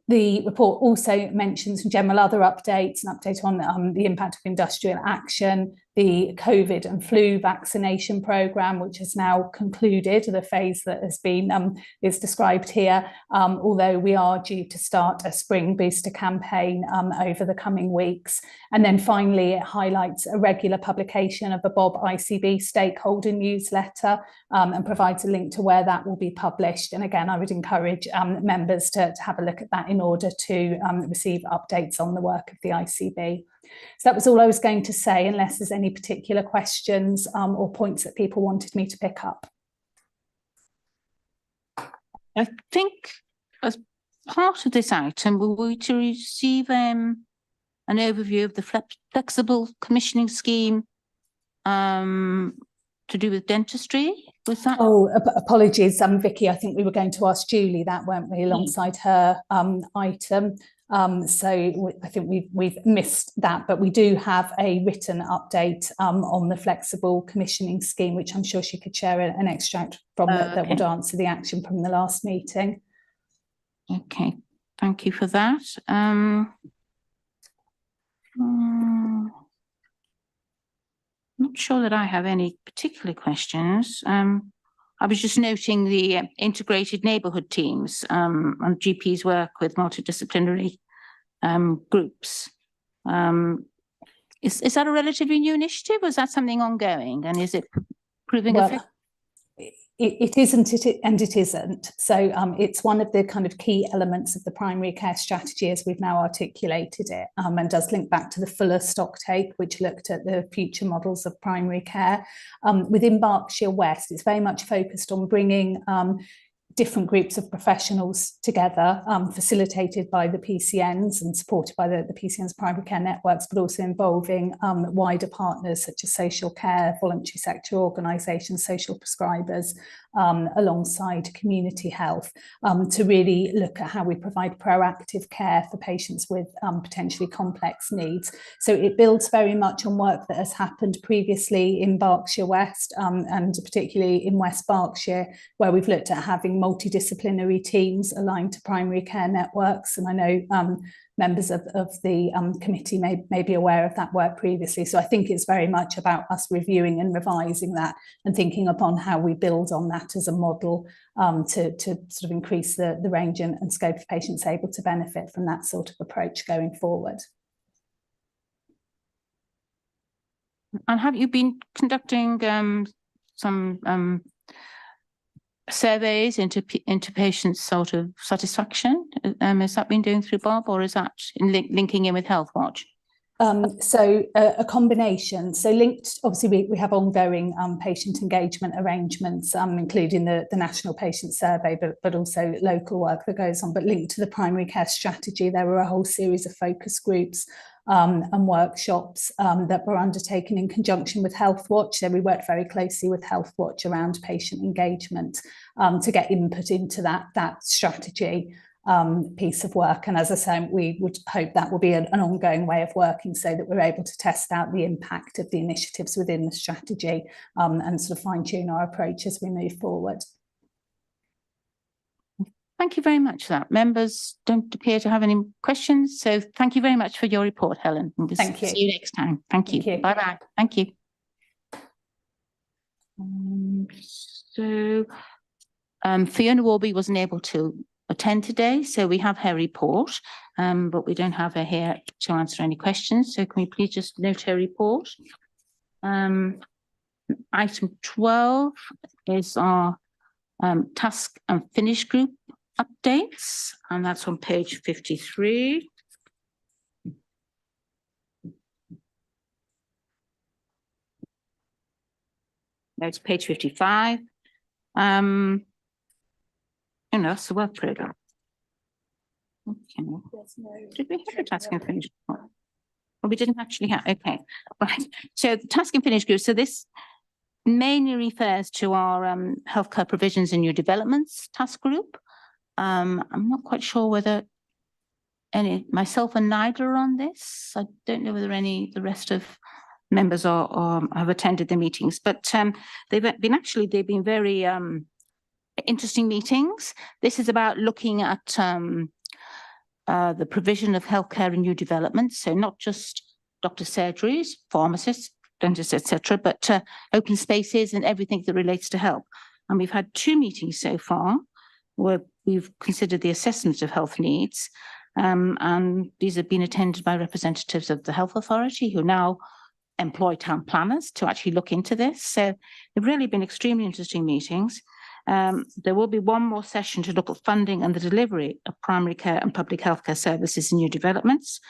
The report also mentions some general other updates, an update on the impact of industrial action, the COVID and flu vaccination programme, which has now concluded, the phase that has been is described here, although we are due to start a spring booster campaign over the coming weeks. And then finally, it highlights a regular publication of a Bob ICB stakeholder newsletter and provides a link to where that will be published. And again, I would encourage members to have a look at that in order to receive updates on the work of the ICB. So that was all I was going to say, unless there's any particular questions or points that people wanted me to pick up. I think as part of this item, were we to receive an overview of the flexible commissioning scheme to do with dentistry? Was that? Oh, apologies, Vicky. I think we were going to ask Julie that, weren't we, alongside her item. So I think we've missed that, but we do have a written update on the flexible commissioning scheme, which I'm sure she could share an extract from that would answer the action from the last meeting. Okay, thank you for that. Not sure that I have any particular questions. I was just noting the integrated neighbourhood teams and GPs work with multidisciplinary groups. Is that a relatively new initiative, or is that something ongoing, and is it proving effective? It isn't, and it isn't. So it's one of the kind of key elements of the primary care strategy as we've now articulated it, and does link back to the Fuller stocktake, which looked at the future models of primary care. Within Berkshire West, it's very much focused on bringing different groups of professionals together, facilitated by the PCNs and supported by the PCNs primary care networks, but also involving wider partners such as social care, voluntary sector organisations, social prescribers, alongside community health, to really look at how we provide proactive care for patients with potentially complex needs. So it builds very much on work that has happened previously in Berkshire West, and particularly in West Berkshire, where we've looked at having multidisciplinary teams aligned to primary care networks. And I know members of the committee may be aware of that work previously. So I think it's very much about us reviewing and revising that and thinking upon how we build on that as a model to sort of increase the range and scope of patients able to benefit from that sort of approach going forward. And have you been conducting some surveys into patients' sort of satisfaction? Has that been doing through Bob, or is that linking in with HealthWatch? So a combination. So linked, obviously, we have ongoing patient engagement arrangements, including the National Patient Survey, but also local work that goes on. But linked to the primary care strategy, there were a whole series of focus groups and workshops that were undertaken in conjunction with HealthWatch. So we worked very closely with HealthWatch around patient engagement to get input into that strategy piece of work. And as I say, we would hope that will be an ongoing way of working so that we're able to test out the impact of the initiatives within the strategy and sort of fine tune our approach as we move forward. Thank you very much for that. Members don't appear to have any questions. So thank you very much for your report, Helen. And we'll Thank you. See you next time. Thank you. Bye-bye. Thank you. Fiona Warby wasn't able to attend today, so we have her report, but we don't have her here to answer any questions. So can we please just note her report? Item 12 is our task and finish group updates, and that's on page 53. No, it's page 55. Oh no, that's the work program. Okay. Did we have a task and finish? Well, we didn't actually have. Okay, right. So the task and finish group. So this mainly refers to our healthcare provisions and new developments task group. I'm not quite sure whether myself and Nigel are on this. I don't know whether the rest of members are have attended the meetings, but they've been very interesting meetings. This is about looking at the provision of healthcare and new developments. So not just doctor surgeries, pharmacists, dentists, etc., but open spaces and everything that relates to health. And we've had 2 meetings so far where we've considered the assessment of health needs. And these have been attended by representatives of the Health Authority who now employ town planners to actually look into this. So they've really been extremely interesting meetings. There will be one more session to look at funding and the delivery of primary care and public healthcare services and new developments.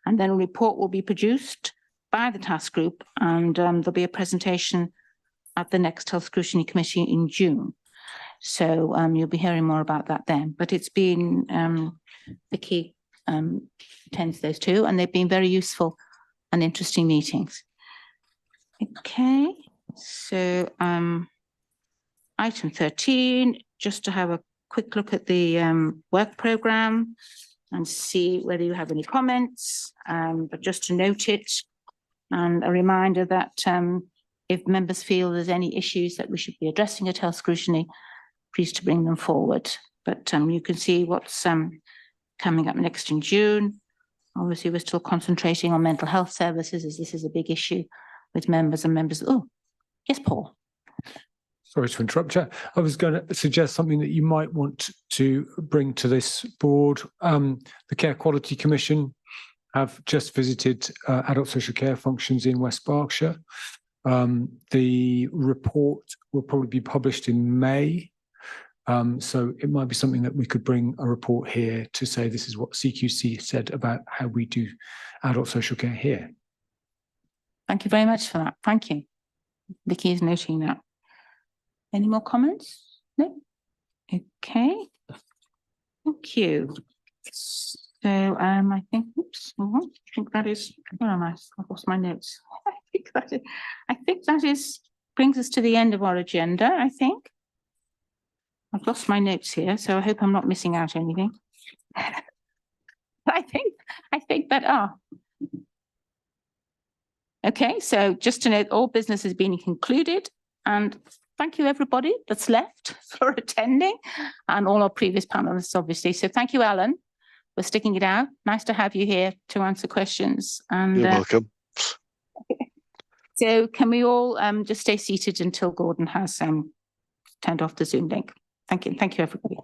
And then a report will be produced by the task group, and there'll be a presentation at the next Health Scrutiny Committee in June. So you'll be hearing more about that then. But it's been Vicky attends those 2, and they've been very useful and interesting meetings. Okay, so item 13, just to have a quick look at the work programme and see whether you have any comments, but just to note it, and a reminder that if members feel there's any issues that we should be addressing at Health Scrutiny, please to bring them forward. But you can see what's coming up next in June. Obviously, we're still concentrating on mental health services, as this is a big issue with members and members. Oh, yes, Paul. Sorry to interrupt you. I was going to suggest something that you might want to bring to this board. The Care Quality Commission have just visited adult social care functions in West Berkshire. The report will probably be published in May. So it might be something that we could bring a report here to say this is what CQC said about how we do adult social care here. Thank you very much for that. Thank you. Vicky is noting that. Any more comments? No? Okay. Thank you. So I think, oops, I think that is, where am I? I've lost my notes. I think that is brings us to the end of our agenda, I think. I've lost my notes here, so I hope I'm not missing out anything. I think that okay, so just to note, all business has been concluded, and thank you everybody that's left for attending, and all our previous panelists, obviously. So thank you, Alan, for sticking it out. Nice to have you here to answer questions. And You're welcome. So can we all just stay seated until Gordon has turned off the Zoom link? Thank you. Thank you, everybody.